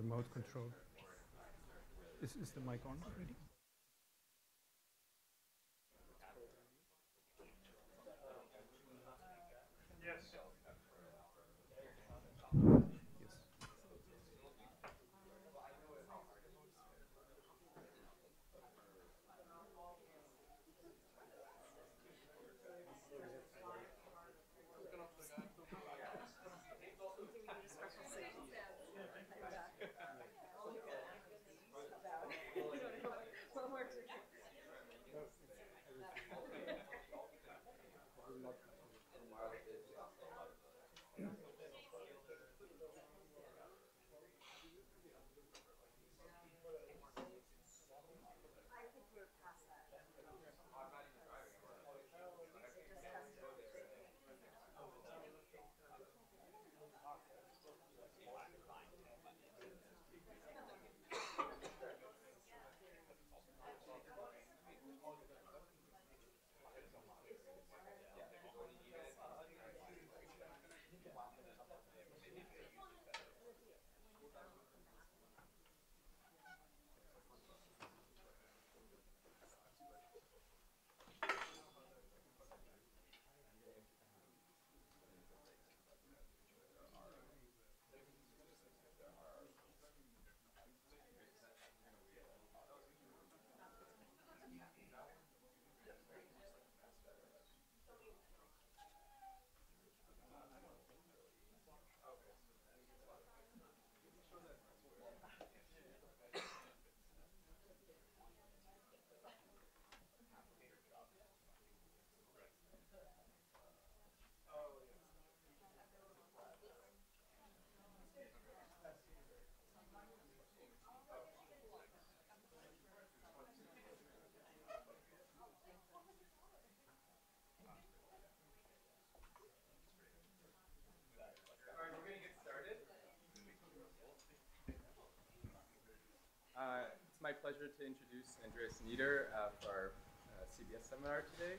remote control. Is the mic on already? It's my pleasure to introduce Andreas Nieder for our CBS seminar today.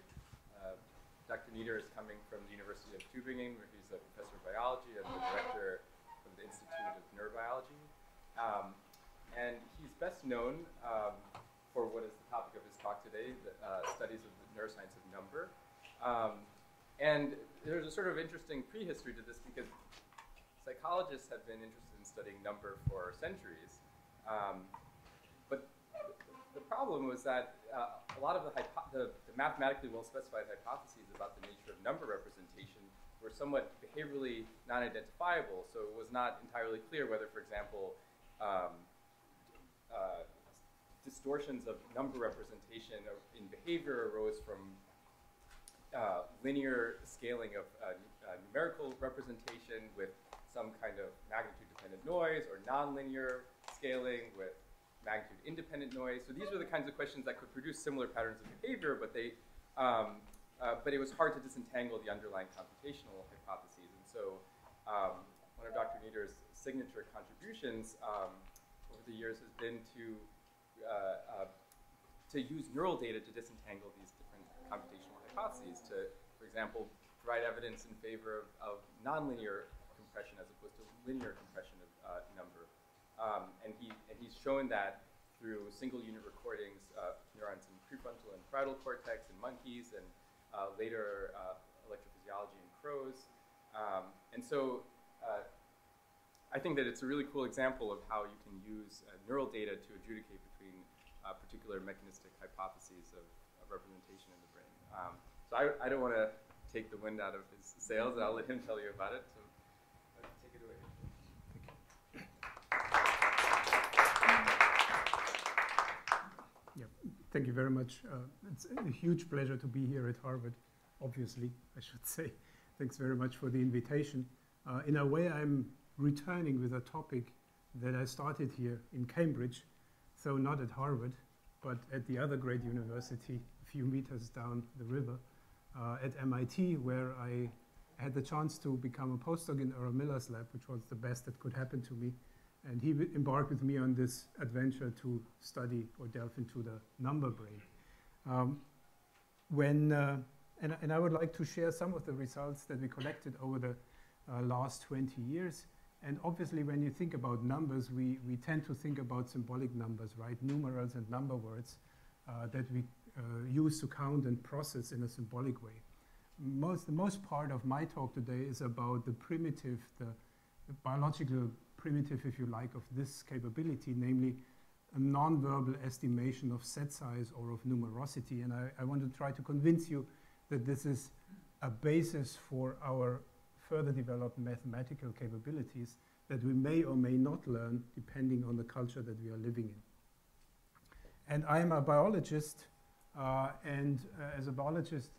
Dr. Nieder is coming from the University of Tübingen, where he's a professor of biology and the director of the Institute of Neurobiology. And he's best known for what is the topic of his talk today, the studies of the neuroscience of number. And there's a sort of interesting prehistory to this because psychologists have been interested in studying number for centuries. But the problem was that a lot of the mathematically well-specified hypotheses about the nature of number representation were somewhat behaviorally non-identifiable. So it was not entirely clear whether, for example, distortions of number representation in behavior arose from linear scaling of numerical representation with some kind of magnitude-dependent noise, or nonlinear scaling with magnitude-independent noise. So these were the kinds of questions that could produce similar patterns of behavior, but it was hard to disentangle the underlying computational hypotheses. And so one of Dr. Nieder's signature contributions over the years has been to use neural data to disentangle these different computational hypotheses to, for example, provide evidence in favor of nonlinear compression as opposed to linear compression of number. And he's shown that through single unit recordings of neurons in prefrontal and parietal cortex in monkeys, and later electrophysiology in crows. And so I think that it's a really cool example of how you can use neural data to adjudicate between particular mechanistic hypotheses of representation in the brain. So I don't want to take the wind out of his sails, and I'll let him tell you about it. So take it away. Thank you very much. It's a huge pleasure to be here at Harvard, obviously, I should say. Thanks very much for the invitation. In a way, I'm returning with a topic that I started here in Cambridge, so not at Harvard, but at the other great university a few meters down the river, at MIT, where I had the chance to become a postdoc in Earl Miller's lab, which was the best that could happen to me. And he embarked with me on this adventure to study or delve into the number brain. And I would like to share some of the results that we collected over the last 20 years. And obviously, when you think about numbers, we tend to think about symbolic numbers, right? Numerals and number words that we use to count and process in a symbolic way. The most part of my talk today is about the primitive, the biological primitive, if you like, of this capability, namely a non-verbal estimation of set size or of numerosity. And I want to try to convince you that this is a basis for our further developed mathematical capabilities that we may or may not learn depending on the culture that we are living in. And I'm a biologist, and as a biologist,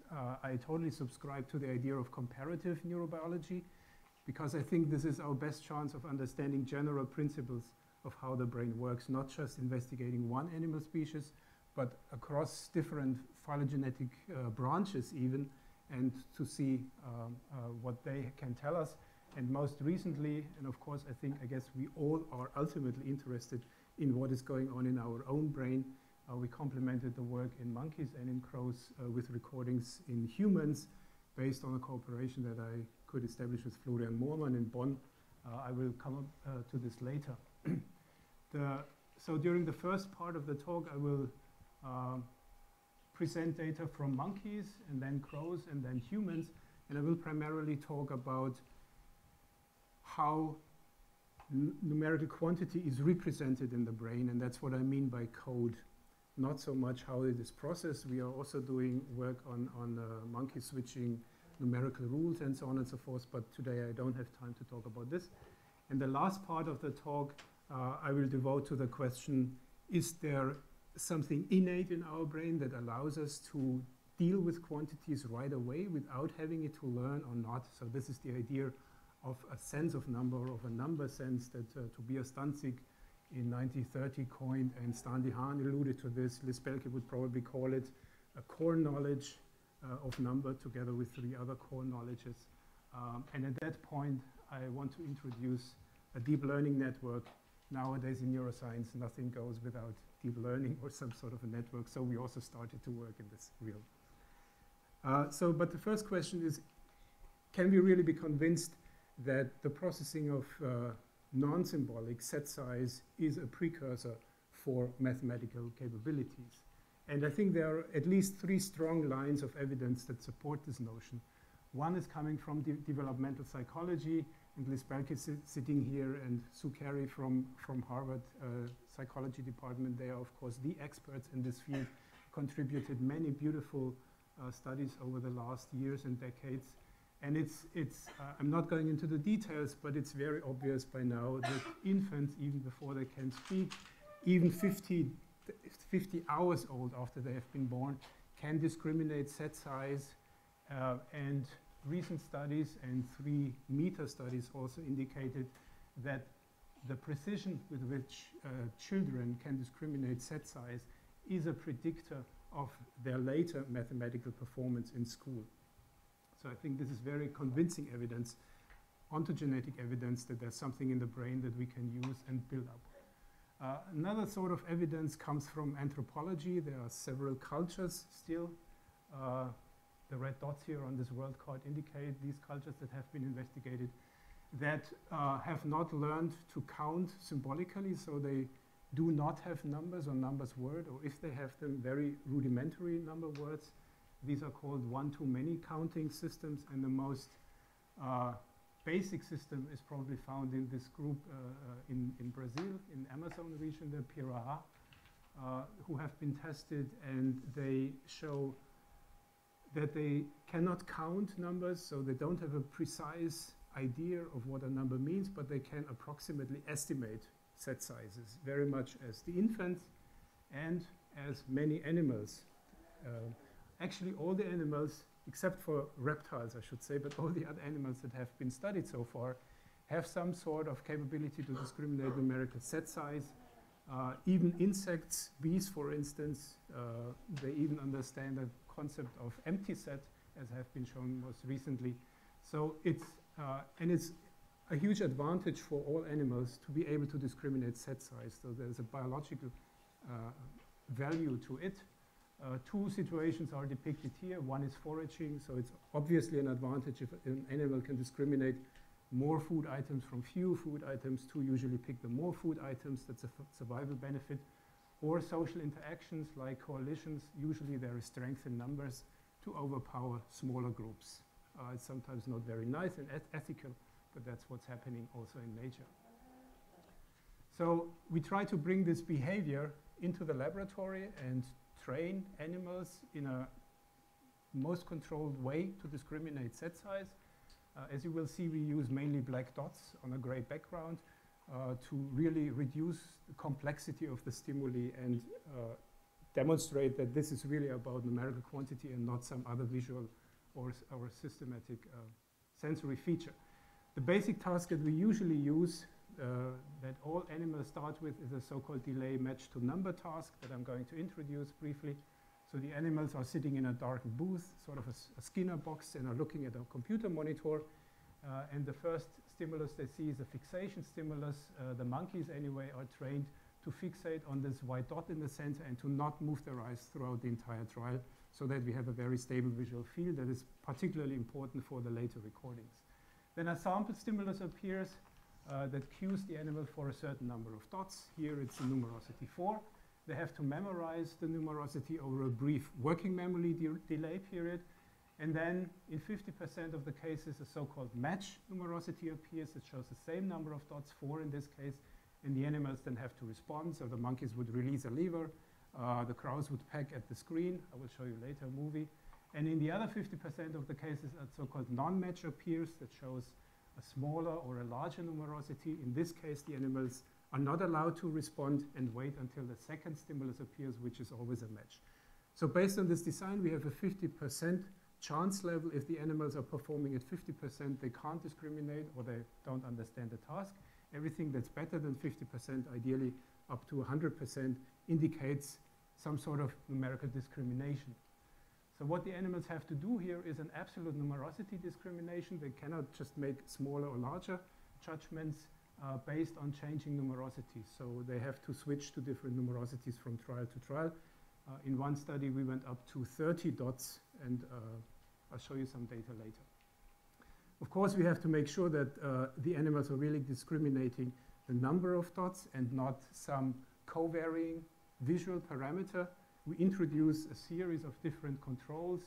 I totally subscribe to the idea of comparative neurobiology, because I think this is our best chance of understanding general principles of how the brain works, not just investigating one animal species, but across different phylogenetic branches even, and to see what they can tell us. And most recently, and of course, I guess we all are ultimately interested in what is going on in our own brain. We complemented the work in monkeys and in crows with recordings in humans based on a cooperation that I could establish with Florian Moormann in Bonn. I will come up to this later. So during the first part of the talk, I will present data from monkeys and then crows and then humans, and I will primarily talk about how numerical quantity is represented in the brain, and that's what I mean by code. Not so much how it is processed. We are also doing work on monkey switching, numerical rules, and so on and so forth, but today I don't have time to talk about this. And the last part of the talk I will devote to the question, is there something innate in our brain that allows us to deal with quantities right away without having it to learn or not? So this is the idea of a sense of number, or of a number sense that Tobias Danzig in 1930 coined, and Stan Dehaan alluded to this. Liz Belke would probably call it a core knowledge of number together with three other core knowledges. And at that point, I want to introduce a deep learning network. Nowadays in neuroscience, nothing goes without deep learning or some sort of a network, so we also started to work in this realm. But the first question is, can we really be convinced that the processing of non-symbolic set size is a precursor for mathematical capabilities? And I think there are at least three strong lines of evidence that support this notion. One is coming from developmental psychology, and Liz Belke is sitting here, and Sue Carey from Harvard psychology department. They are, of course, the experts in this field, contributed many beautiful studies over the last years and decades. And I'm not going into the details, but it's very obvious by now that infants, even before they can speak, even 50 hours old after they have been born, can discriminate set size. And recent studies and 3 meta-studies also indicated that the precision with which children can discriminate set size is a predictor of their later mathematical performance in school. So I think this is very convincing evidence, ontogenetic evidence, that there's something in the brain that we can use and build up. Another sort of evidence comes from anthropology. There are several cultures still. The red dots here on this world card indicate these cultures that have been investigated that have not learned to count symbolically, so they do not have numbers or numbers word, or if they have them, very rudimentary number words. These are called one-to-many counting systems, and the most basic system is probably found in this group in Brazil, in Amazon region, the Piraá, who have been tested, and they show that they cannot count numbers, so they don't have a precise idea of what a number means, but they can approximately estimate set sizes, very much as the infants and as many animals. Actually, all the animals, except for reptiles, I should say, but all the other animals that have been studied so far have some sort of capability to discriminate numerical set size. Even insects, bees, for instance, they even understand the concept of empty set, as have been shown most recently. So it's a huge advantage for all animals to be able to discriminate set size. So there's a biological value to it. 2 situations are depicted here. One is foraging, so it's obviously an advantage if an animal can discriminate more food items from fewer food items to usually pick the more food items. That's a survival benefit. Or social interactions like coalitions. Usually there is strength in numbers to overpower smaller groups. It's sometimes not very nice and ethical, but that's what's happening also in nature. So we try to bring this behavior into the laboratory and train animals in a most controlled way to discriminate set size. As you will see, we use mainly black dots on a gray background to really reduce the complexity of the stimuli and demonstrate that this is really about numerical quantity and not some other visual or systematic sensory feature. The basic task that we usually use that all animals start with is a so-called delay match to number task that I'm going to introduce briefly. So the animals are sitting in a dark booth, sort of a Skinner box, and are looking at a computer monitor. And the first stimulus they see is a fixation stimulus. The monkeys, anyway, are trained to fixate on this white dot in the center and to not move their eyes throughout the entire trial, so that we have a very stable visual field that is particularly important for the later recordings. Then a sample stimulus appears that cues the animal for a certain number of dots. Here it's the numerosity 4. They have to memorize the numerosity over a brief working memory delay period. And then in 50% of the cases, a so-called match numerosity appears. It shows the same number of dots, 4 in this case, and the animals then have to respond. So the monkeys would release a lever. The crows would peck at the screen. I will show you later a movie. And in the other 50% of the cases, a so-called non-match appears that shows a smaller or a larger numerosity. In this case, the animals are not allowed to respond and wait until the second stimulus appears, which is always a match. So based on this design, we have a 50% chance level. If the animals are performing at 50%, they can't discriminate or they don't understand the task. Everything that's better than 50%, ideally up to 100%, indicates some sort of numerical discrimination. So what the animals have to do here is an absolute numerosity discrimination. They cannot just make smaller or larger judgments based on changing numerosity. So they have to switch to different numerosities from trial to trial. In one study, we went up to 30 dots, and I'll show you some data later. Of course, we have to make sure that the animals are really discriminating the number of dots and not some co-varying visual parameter. We introduce a series of different controls,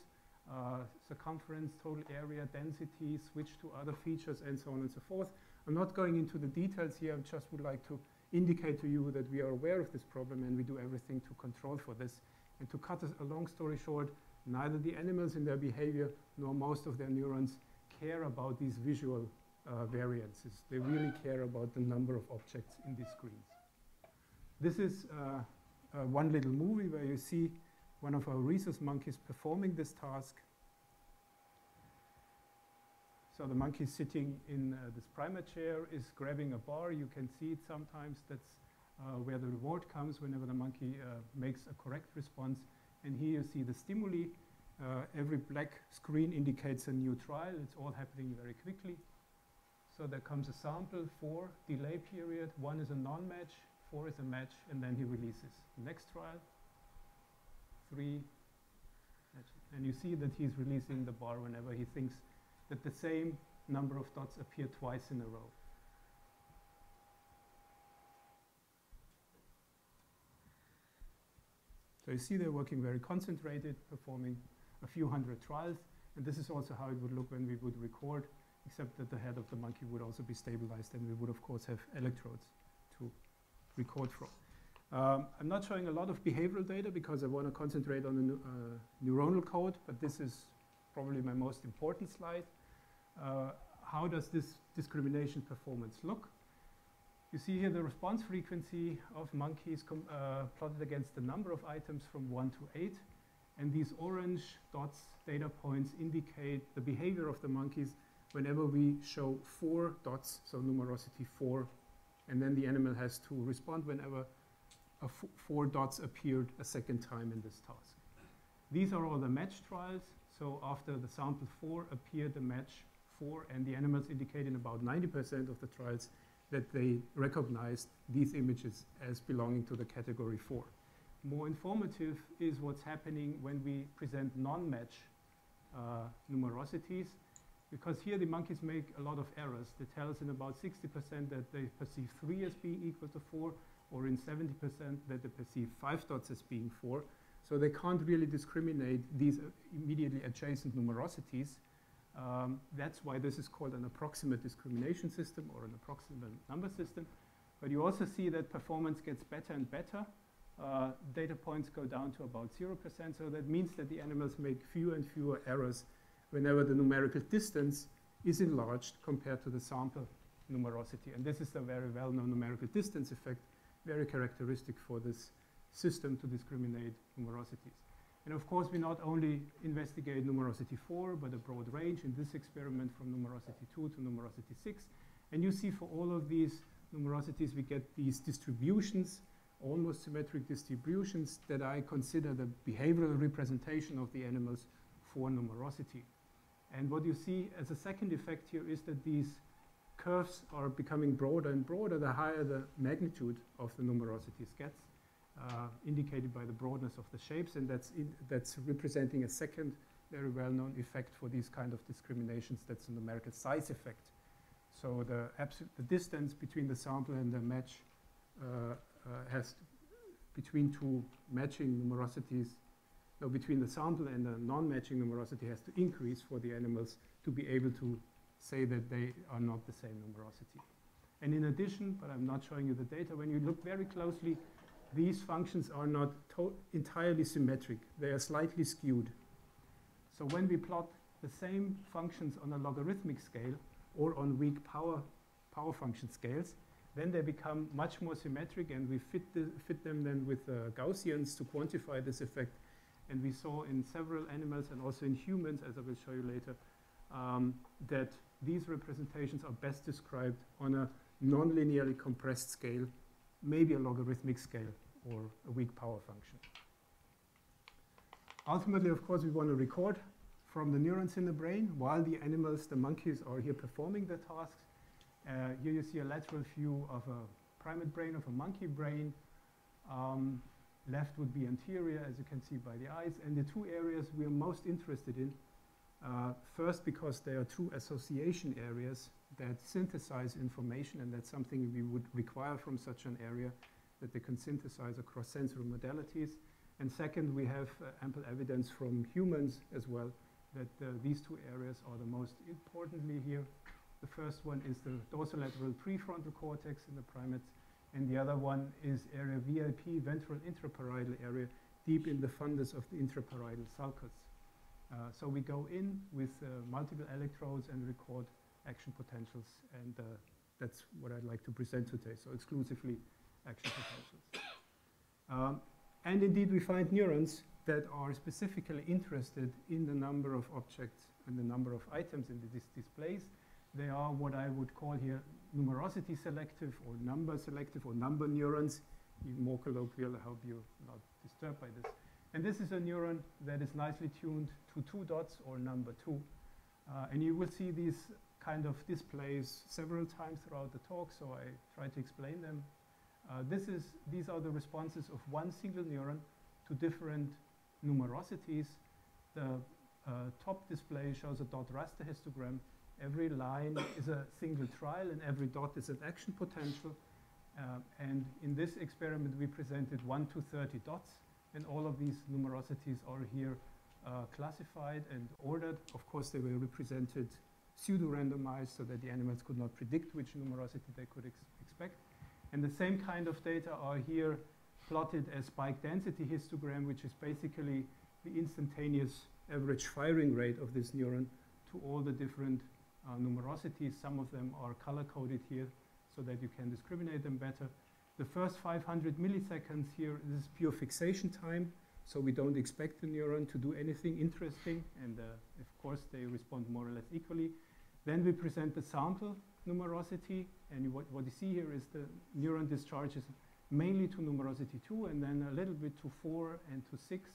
circumference, total area, density, switch to other features, and so on and so forth. I'm not going into the details here. I just would like to indicate to you that we are aware of this problem and we do everything to control for this. And to cut a long story short, neither the animals in their behavior nor most of their neurons care about these visual variances. They really care about the number of objects in these screens. This is one little movie where you see one of our rhesus monkeys performing this task. So the monkey sitting in this primer chair is grabbing a bar. You can see it sometimes. That's where the reward comes whenever the monkey makes a correct response. And here you see the stimuli. Every black screen indicates a new trial. It's all happening very quickly. So there comes a sample, 4, delay period. 1 is a non-match, 4 is a match, and then he releases. Next trial, 3, and you see that he's releasing the bar whenever he thinks that the same number of dots appear twice in a row. So you see they're working very concentrated, performing a few hundred trials, and this is also how it would look when we would record, except that the head of the monkey would also be stabilized, and we would of course have electrodes to record from. I'm not showing a lot of behavioral data because I want to concentrate on the neuronal code, but this is probably my most important slide. How does this discrimination performance look? You see here the response frequency of monkeys plotted against the number of items from 1 to 8. And these orange dots, data points, indicate the behavior of the monkeys whenever we show 4 dots, so numerosity 4. And then the animal has to respond whenever 4 dots appeared a second time in this task. These are all the match trials. So after the sample 4 appeared the match 4, and the animals indicate in about 90% of the trials that they recognized these images as belonging to the category 4. More informative is what's happening when we present non-match numerosities. because here the monkeys make a lot of errors. They tell us in about 60% that they perceive 3 as being equal to 4, or in 70% that they perceive 5 dots as being 4. So they can't really discriminate these immediately adjacent numerosities. That's why this is called an approximate discrimination system or an approximate number system. But you also see that performance gets better and better. Data points go down to about 0%. So that means that the animals make fewer and fewer errors whenever the numerical distance is enlarged compared to the sample numerosity. And this is a very well-known numerical distance effect, very characteristic for this system to discriminate numerosities. And of course, we not only investigate numerosity 4, but a broad range in this experiment from numerosity 2 to numerosity 6. And you see for all of these numerosities, we get these distributions, almost symmetric distributions that I consider the behavioral representation of the animals for numerosity. And what you see as a second effect here is that these curves are becoming broader and broader the higher the magnitude of the numerosities gets, indicated by the broadness of the shapes, and that's representing a second very well-known effect for these kind of discriminations. That's a numerical size effect. So the distance between the sample and the match between two matching numerosities, no, between the sample and the non-matching numerosity has to increase for the animals to be able to say that they are not the same numerosity. And in addition, but I'm not showing you the data, when you look very closely, these functions are not entirely symmetric. They are slightly skewed. So when we plot the same functions on a logarithmic scale or on weak power function scales, then they become much more symmetric, and we fit them then with Gaussians to quantify this effect. And we saw in several animals and also in humans, as I will show you later, that these representations are best described on a non-linearly compressed scale, maybe a logarithmic scale or a weak power function. Ultimately, of course, we want to record from the neurons in the brain while the animals, the monkeys, are here performing the tasks. Here you see a lateral view of a primate brain, of a monkey brain. Left would be anterior, as you can see by the eyes. And the two areas we are most interested in, first because they are two association areas that synthesize information, and that's something we would require from such an area, that they can synthesize across sensory modalities. And second, we have ample evidence from humans as well that these two areas are the most importantly here. The first one is the dorsolateral prefrontal cortex in the primates, and the other one is area VIP, ventral intraparietal area, deep in the fundus of the intraparietal sulcus. So we go in with multiple electrodes and record action potentials, and that's what I'd like to present today, so exclusively action potentials. And indeed, we find neurons that are specifically interested in the number of objects and the number of items in these displays. They are what I would call here numerosity selective or number neurons. Even more colloquial, I hope you're not disturbed by this. And this is a neuron that is nicely tuned to 2 dots or number 2. And you will see these kind of displays several times throughout the talk, so I try to explain them. These are the responses of one single neuron to different numerosities. The top display shows a dot raster histogram. Every line is a single trial, and every dot is an action potential. And in this experiment, we presented 1 to 30 dots, and all of these numerosities are here classified and ordered. Of course, they were represented pseudo-randomized so that the animals could not predict which numerosity they could expect. And the same kind of data are here plotted as spike density histogram, which is basically the instantaneous average firing rate of this neuron to all the different numerosities. Some of them are color-coded here so that you can discriminate them better. The first 500 milliseconds here, this is pure fixation time, so we don't expect the neuron to do anything interesting, and of course they respond more or less equally. Then we present the sample numerosity, and what you see here is the neuron discharges mainly to numerosity 2, and then a little bit to 4 and to 6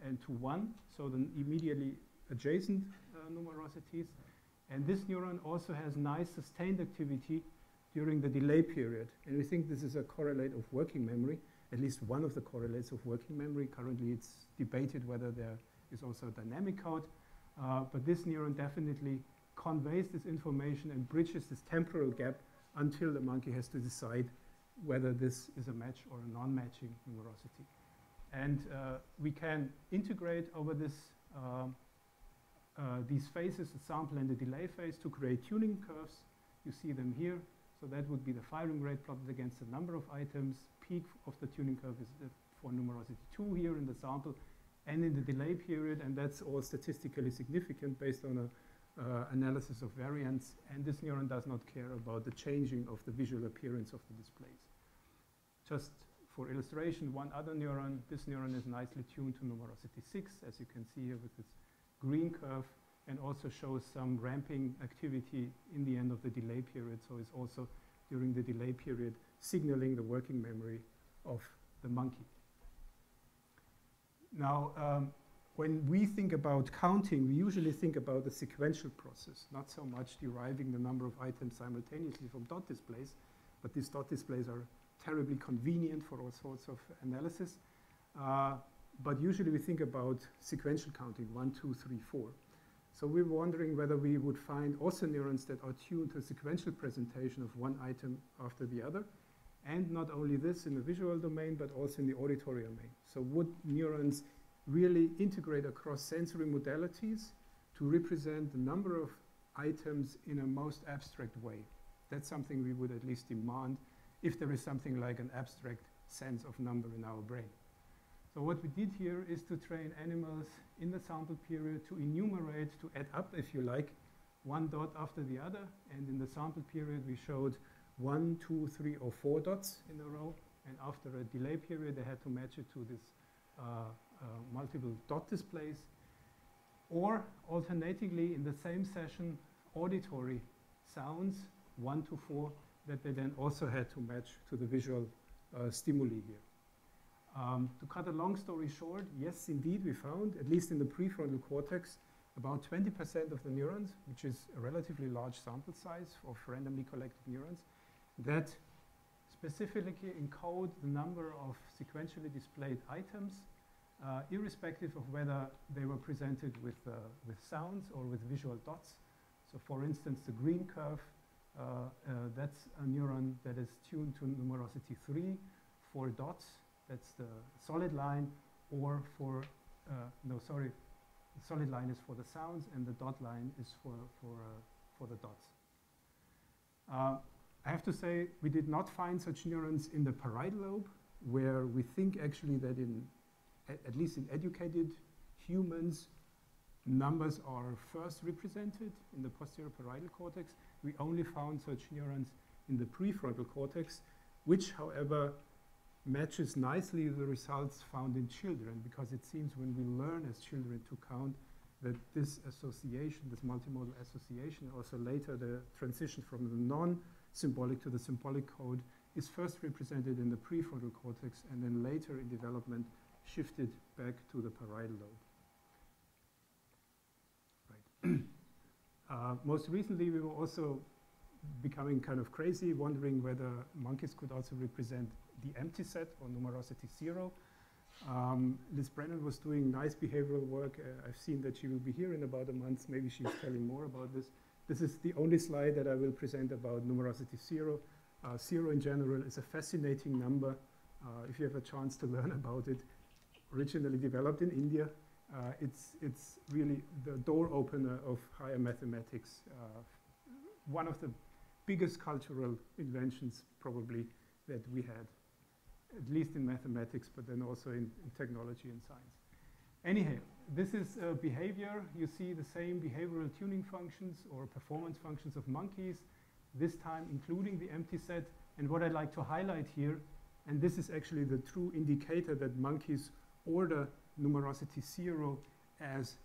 and to 1, so the immediately adjacent numerosities. And this neuron also has nice sustained activity during the delay period. And we think this is a correlate of working memory, at least one of the correlates of working memory. Currently, it's debated whether there is also a dynamic code. But this neuron definitely conveys this information and bridges this temporal gap until the monkey has to decide whether this is a match or a non-matching numerosity. And we can integrate over this, these phases, the sample and the delay phase, to create tuning curves. You see them here. So that would be the firing rate plotted against the number of items. Peak of the tuning curve is for numerosity 2 here in the sample and in the delay period, and that's all statistically significant based on a analysis of variance, and this neuron does not care about the changing of the visual appearance of the displays. Just for illustration, one other neuron, this neuron is nicely tuned to numerosity 6, as you can see here with this green curve, and also shows some ramping activity in the end of the delay period, so it's also during the delay period signaling the working memory of the monkey. Now, when we think about counting, we usually think about the sequential process, not so much deriving the number of items simultaneously from dot displays, but these dot displays are terribly convenient for all sorts of analysis. But usually we think about sequential counting, 1, 2, 3, 4. So we were wondering whether we would find also neurons that are tuned to a sequential presentation of one item after the other. And not only this in the visual domain, but also in the auditory domain. So would neurons really integrate across sensory modalities to represent the number of items in a most abstract way? That's something we would at least demand if there is something like an abstract sense of number in our brain. So what we did here is to train animals in the sample period to enumerate, to add up, if you like, one dot after the other. And in the sample period, we showed 1, 2, 3, or 4 dots in a row. And after a delay period, they had to match it to this multiple dot displays. Or alternatively, in the same session, auditory sounds, 1 to 4, that they then also had to match to the visual stimuli here. To cut a long story short, yes, indeed, we found, at least in the prefrontal cortex, about 20% of the neurons, which is a relatively large sample size of randomly collected neurons, that specifically encode the number of sequentially displayed items, irrespective of whether they were presented with sounds or with visual dots. So for instance, the green curve, that's a neuron that is tuned to numerosity 3 for dots. That's the solid line, or for, no, sorry, the solid line is for the sounds, and the dot line is for the dots. I have to say, we did not find such neurons in the parietal lobe, where we think actually that at least in educated humans, numbers are first represented in the posterior parietal cortex. We only found such neurons in the prefrontal cortex, which, however, matches nicely the results found in children, because it seems when we learn as children to count that this association, this multimodal association, also later the transition from the non-symbolic to the symbolic code, is first represented in the prefrontal cortex and then later in development shifted back to the parietal lobe. Right. Most recently, we were also becoming kind of crazy, wondering whether monkeys could also represent the empty set or numerosity 0. Liz Brennan was doing nice behavioral work. I've seen that she will be here in about a month. Maybe she's telling more about this. This is the only slide that I will present about numerosity 0. 0 in general is a fascinating number. If you have a chance to learn about it, originally developed in India, it's really the door opener of higher mathematics. One of the biggest cultural inventions probably that we had, at least in mathematics, but then also in technology and science. Anyhow, this is behavior. You see the same behavioral tuning functions or performance functions of monkeys, this time including the empty set. And what I'd like to highlight here, and this is actually the true indicator that monkeys order numerosity 0 as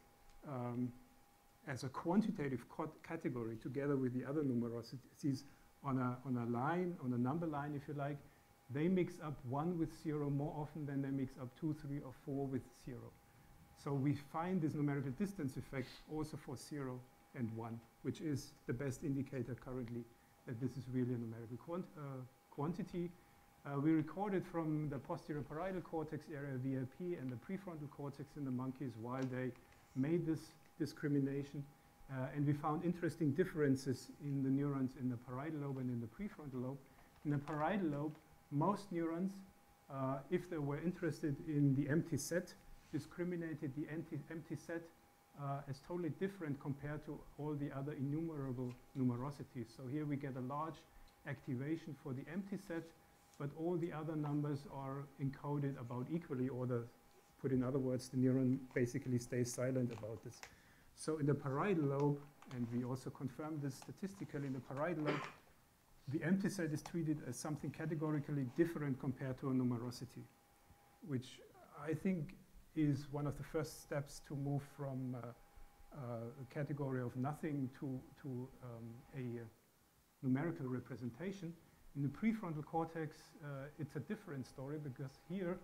a quantitative category together with the other numerosities on a line, on a number line, if you like. They mix up 1 with 0 more often than they mix up 2, 3, or 4 with 0. So we find this numerical distance effect also for 0 and 1, which is the best indicator currently that this is really a numerical quantity. We recorded from the posterior parietal cortex area, VIP, and the prefrontal cortex in the monkeys while they made this discrimination. And we found interesting differences in the neurons in the parietal lobe and in the prefrontal lobe. In the parietal lobe, most neurons, if they were interested in the empty set, discriminated the empty set as totally different compared to all the other innumerable numerosities. So here we get a large activation for the empty set, but all the other numbers are encoded about equally, or put in other words, the neuron basically stays silent about this. So in the parietal lobe, and we also confirmed this statistically in the parietal lobe, the empty set is treated as something categorically different compared to a numerosity, which I think is one of the first steps to move from a category of nothing to a numerical representation. In the prefrontal cortex, it's a different story, because here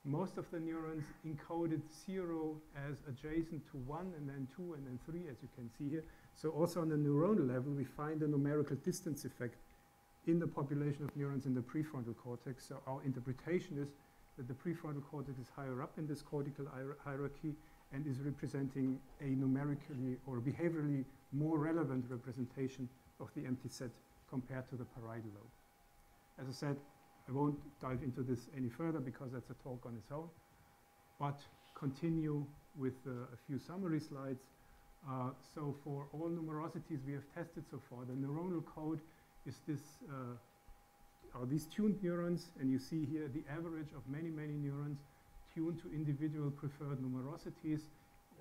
most of the neurons encoded 0 as adjacent to 1 and then 2 and then 3, as you can see here. So also on the neuronal level, we find a numerical distance effect in the population of neurons in the prefrontal cortex. So our interpretation is that the prefrontal cortex is higher up in this cortical hierarchy and is representing a numerically or behaviorally more relevant representation of the empty set compared to the parietal lobe. As I said, I won't dive into this any further because that's a talk on its own, but continue with a few summary slides. So for all numerosities we have tested so far, the neuronal code is are these tuned neurons, and you see here the average of many, many neurons tuned to individual preferred numerosities.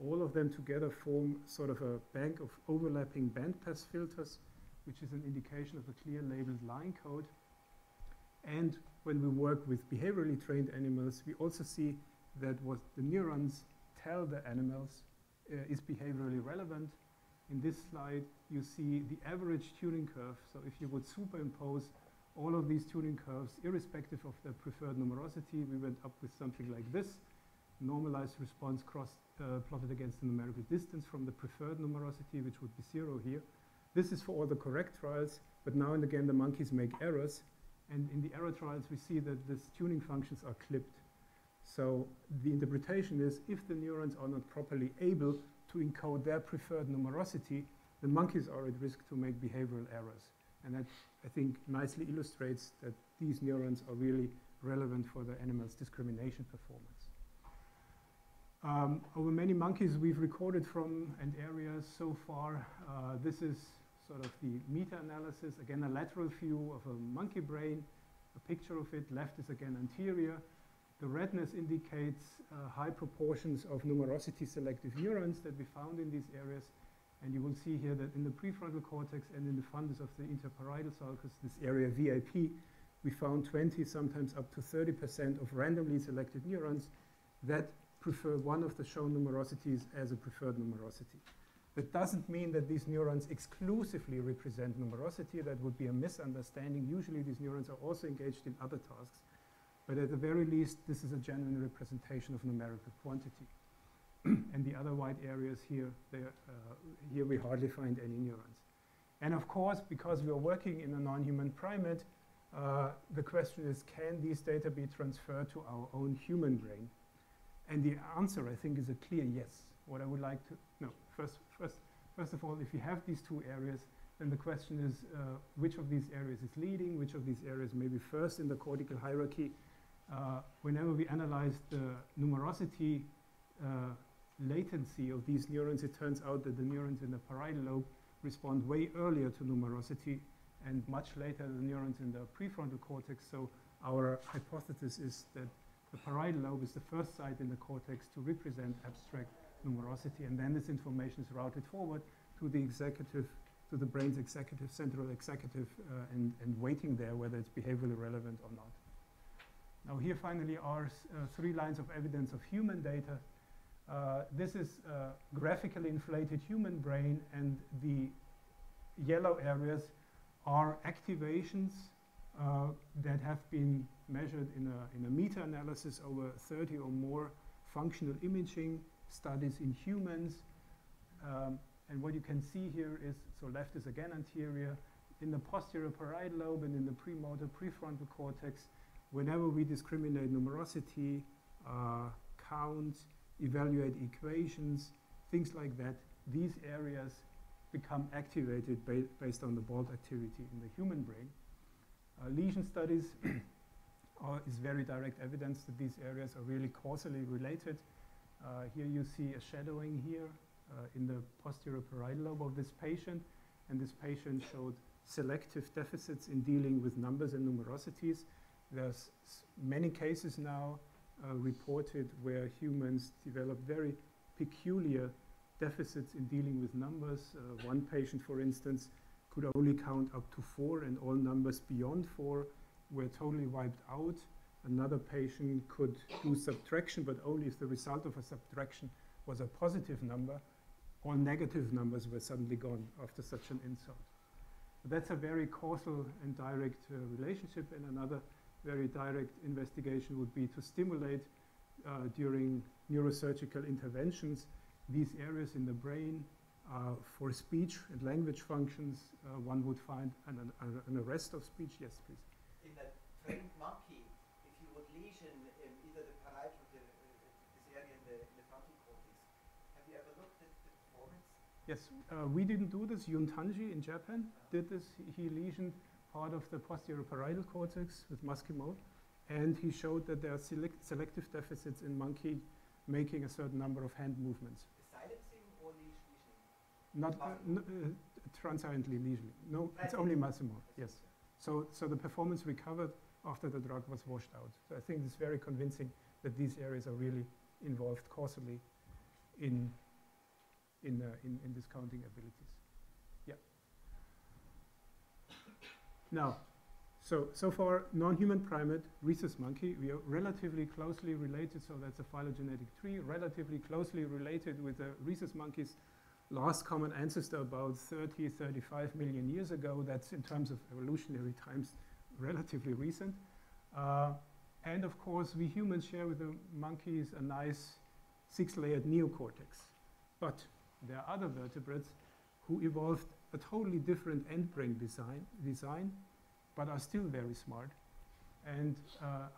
All of them together form sort of a bank of overlapping bandpass filters, which is an indication of a clear labeled line code. And when we work with behaviorally trained animals, we also see that what the neurons tell the animals is behaviorally relevant. In this slide, you see the average tuning curve. So if you would superimpose all of these tuning curves, irrespective of their preferred numerosity, we went up with something like this. Normalized response plotted against the numerical distance from the preferred numerosity, which would be 0 here. This is for all the correct trials, but now and again the monkeys make errors. And in the error trials, we see that these tuning functions are clipped. So the interpretation is, if the neurons are not properly able to encode their preferred numerosity, the monkeys are at risk to make behavioral errors. And that, I think, nicely illustrates that these neurons are really relevant for the animal's discrimination performance. Over many monkeys we've recorded from and areas so far, this is sort of the meta-analysis. Again, a lateral view of a monkey brain, a picture of it. Left is again anterior. The redness indicates high proportions of numerosity selective neurons that we found in these areas. And you will see here that in the prefrontal cortex and in the fundus of the interparietal sulcus, this area VIP, we found 20, sometimes up to 30% of randomly selected neurons that prefer one of the shown numerosities as a preferred numerosity. That doesn't mean that these neurons exclusively represent numerosity. That would be a misunderstanding. Usually these neurons are also engaged in other tasks. But at the very least, this is a genuine representation of numerical quantity. And the other white areas here, here we hardly find any neurons. And of course, because we are working in a non-human primate, the question is, can these data be transferred to our own human brain? And the answer, I think, is a clear yes. What I would like to, no, first of all, if you have these two areas, then the question is, which of these areas is leading, which of these areas may be first in the cortical hierarchy. Whenever we analyze the numerosity latency of these neurons, it turns out that the neurons in the parietal lobe respond way earlier to numerosity and much later the neurons in the prefrontal cortex. So our hypothesis is that the parietal lobe is the first site in the cortex to represent abstract numerosity, and then this information is routed forward to the executive, to the brain's executive, central executive, and waiting there whether it's behaviorally relevant or not. Now here finally are 3 lines of evidence of human data. This is a graphically inflated human brain, and the yellow areas are activations that have been measured in a meta-analysis over 30 or more functional imaging studies in humans. And what you can see here is, so left is again anterior, in the posterior parietal lobe and in the premotor prefrontal cortex, whenever we discriminate numerosity, count, evaluate equations, things like that, these areas become activated based on the BALT activity in the human brain. Lesion studies is very direct evidence that these areas are really causally related. Here you see a shadowing here in the posterior parietal lobe of this patient, and this patient showed selective deficits in dealing with numbers and numerosities. There's many cases now reported where humans develop very peculiar deficits in dealing with numbers. One patient, for instance, could only count up to 4, and all numbers beyond 4 were totally wiped out. Another patient could do subtraction, but only if the result of a subtraction was a positive number. All negative numbers were suddenly gone after such an insult. But that's a very causal and direct relationship, and another very direct investigation would be to stimulate during neurosurgical interventions these areas in the brain for speech and language functions. One would find an arrest of speech. Yes, please. In a trained monkey, if you would lesion either the parietal, this area in the frontal cortex, have you ever looked at the performance? Yes, we didn't do this. Yun Tanji in Japan did this. He lesioned part of the posterior parietal cortex with Muscimol, and he showed that there are selective deficits in monkey making a certain number of hand movements. Silencing or lesioning? Not transiently lesioning. No, it's only Muscimol. Yes. So the performance recovered after the drug was washed out. So I think it's very convincing that these areas are really involved causally in discounting abilities. Yeah. Now, so far, non-human primate, rhesus monkey, we are relatively closely related, so that's a phylogenetic tree, relatively closely related with the rhesus monkey's last common ancestor about 30, 35 million years ago. That's in terms of evolutionary times relatively recent. And of course, we humans share with the monkeys a nice 6-layered neocortex. But there are other vertebrates who evolved a totally different end brain design, but are still very smart. And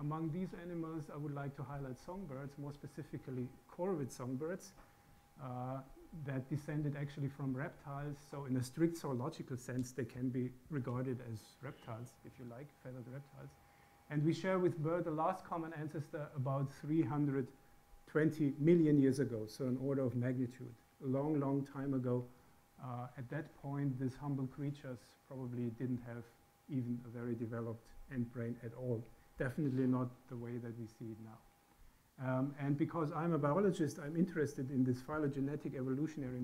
among these animals, I would like to highlight songbirds, more specifically corvid songbirds, that descended actually from reptiles. So in a strict zoological sense, they can be regarded as reptiles, if you like, feathered reptiles. And we share with bird the last common ancestor about 320 million years ago, so an order of magnitude. A long, long time ago. At that point, these humble creatures probably didn't have even a very developed end brain at all. Definitely not the way that we see it now. And because I'm a biologist, I'm interested in this phylogenetic evolutionary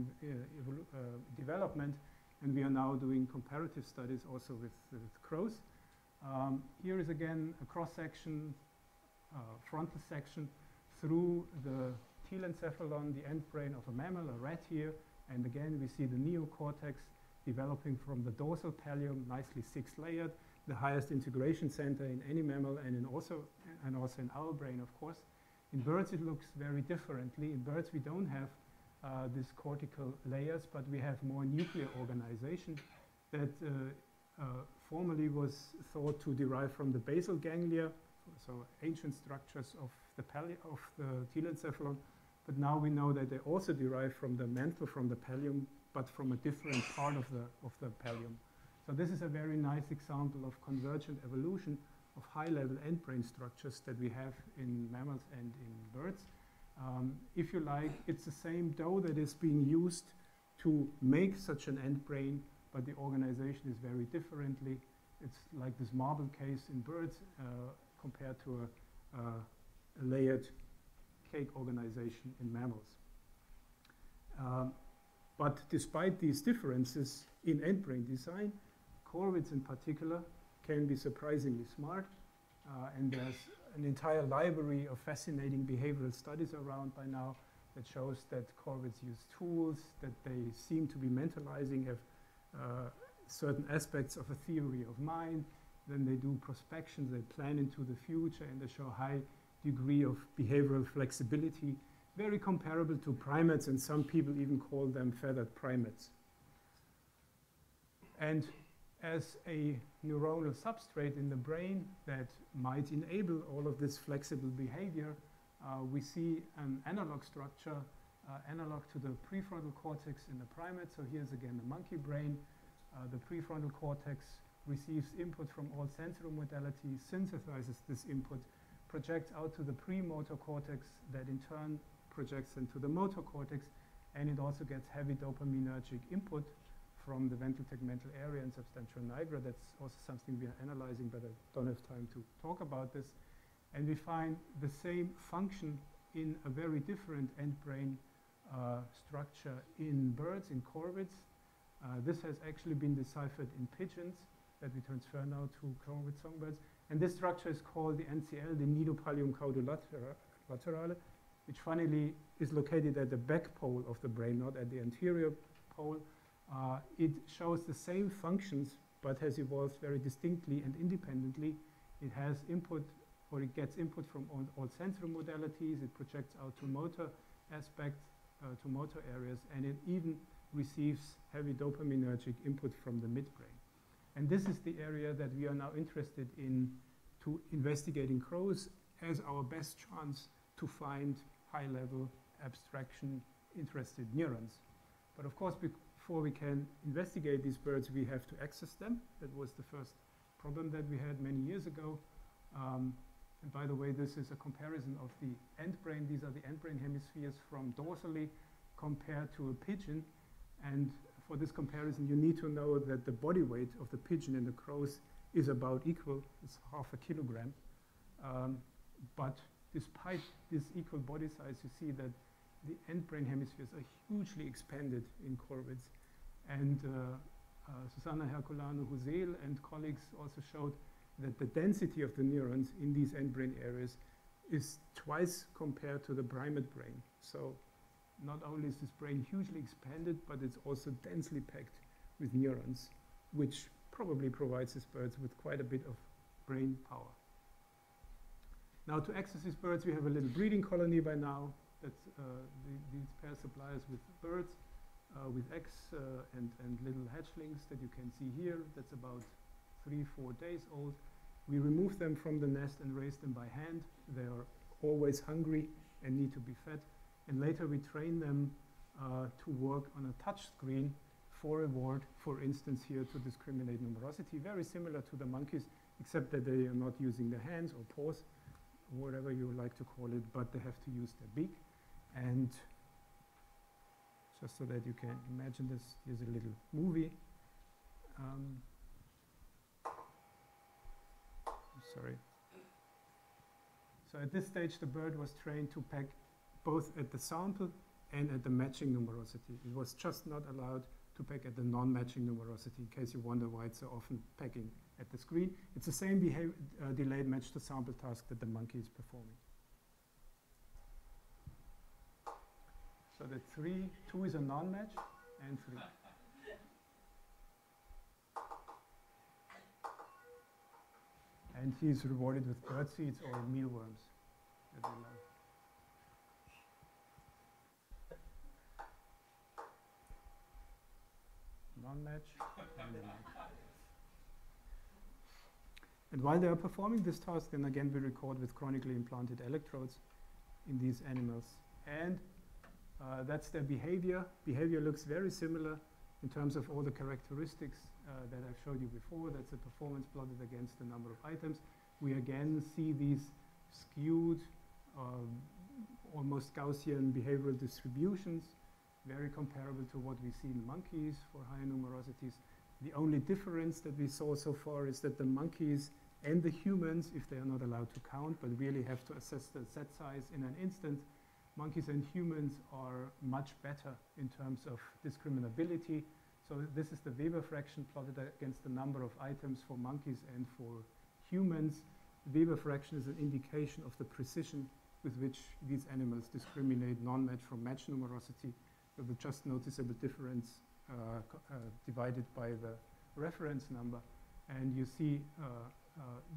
development, and we are now doing comparative studies also with crows. Here is again a cross-section, frontal section through the telencephalon, the end brain of a mammal, a rat here, and again we see the neocortex developing from the dorsal pallium, nicely 6-layered, the highest integration center in any mammal, and also in our brain, of course. In birds, it looks very differently. In birds, we don't have these cortical layers, but we have more nuclear organization that formerly was thought to derive from the basal ganglia, so ancient structures of the telencephalon. But now we know that they also derive from the mantle, from the pallium, but from a different part of the pallium. So this is a very nice example of convergent evolution of high-level end brain structures that we have in mammals and in birds. If you like, it's the same dough that is being used to make such an end brain, but the organization is very differently. It's like this marble case in birds compared to a layered cake organization in mammals. But despite these differences in end brain design, corvids in particular can be surprisingly smart. And there's an entire library of fascinating behavioral studies around by now that shows that corvids use tools, that they seem to be mentalizing, have certain aspects of a theory of mind. Then they do prospection, they plan into the future, and they show high degree of behavioral flexibility, very comparable to primates, and some people even call them feathered primates. And as a neuronal substrate in the brain that might enable all of this flexible behavior, we see an analog structure analog to the prefrontal cortex in the primate. So here's again the monkey brain. The prefrontal cortex receives input from all sensory modalities, synthesizes this input, projects out to the premotor cortex that in turn projects into the motor cortex, and it also gets heavy dopaminergic input from the ventral tegmental area and substantia nigra. That's also something we are analyzing, but I don't have time to talk about this. And we find the same function in a very different end brain structure in birds, in corvids. This has actually been deciphered in pigeons that we transfer now to corvid songbirds. And this structure is called the NCL, the Nidopallium caudolaterale, which funnily is located at the back pole of the brain, not at the anterior pole. It shows the same functions, but has evolved very distinctly and independently. It has input, or it gets input from all sensory modalities. It projects out to motor aspects, to motor areas, and it even receives heavy dopaminergic input from the midbrain. And this is the area that we are now interested in to investigate in crows as our best chance to find high-level abstraction interested neurons. But of course, before we can investigate these birds, we have to access them. That was the first problem that we had many years ago. And by the way, this is a comparison of the end brain. These are the end brain hemispheres from dorsally compared to a pigeon. And for this comparison, you need to know that the body weight of the pigeon and the crows is about equal. It's half a kilogram. But despite this equal body size, you see that the end brain hemispheres are hugely expanded in corvids. And Susanna Herculano-Huzel and colleagues also showed that the density of the neurons in these end brain areas is twice compared to the primate brain. So not only is this brain hugely expanded, but it's also densely packed with neurons, which probably provides these birds with quite a bit of brain power. Now, to access these birds, we have a little breeding colony by now. That's these pair supply us with birds, with eggs and little hatchlings that you can see here. That's about 3-4 days old. We remove them from the nest and raise them by hand. They are always hungry and need to be fed. And later we train them to work on a touch screen for a ward, for instance here to discriminate numerosity, very similar to the monkeys, except that they are not using their hands or paws, whatever you like to call it, but they have to use their beak. And just so that you can imagine this, here's a little movie. Sorry. So at this stage, the bird was trained to peck both at the sample and at the matching numerosity. It was just not allowed to peck at the non-matching numerosity, in case you wonder why it's so often pecking at the screen. It's the same delayed match to sample task that the monkey is performing. So the 2 is a non-match, and 3. And he's rewarded with bird seeds or mealworms that we love. Non-match and a match. And while they are performing this task, then again we record with chronically implanted electrodes in these animals. And that's their behavior. Behavior looks very similar in terms of all the characteristics that I've showed you before. That's the performance plotted against the number of items. We again see these skewed, almost Gaussian behavioral distributions, very comparable to what we see in monkeys for higher numerosities. The only difference that we saw so far is that the monkeys and the humans, if they are not allowed to count, but really have to assess the set size in an instant, monkeys and humans are much better in terms of discriminability. So this is the Weber fraction plotted against the number of items for monkeys and for humans. The Weber fraction is an indication of the precision with which these animals discriminate non-match from match numerosity, with a just noticeable difference divided by the reference number. And you see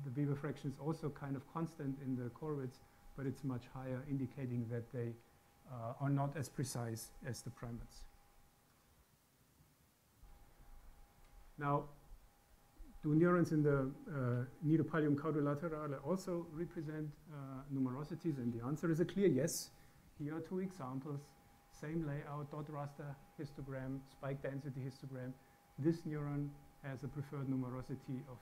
the Weber fraction is also kind of constant in the corvids, but it's much higher, indicating that they are not as precise as the primates. Now, do neurons in the Nidopallium caudolaterale also represent numerosities? And the answer is a clear yes. Here are 2 examples. same layout, dot raster histogram, spike density histogram. This neuron has a preferred numerosity of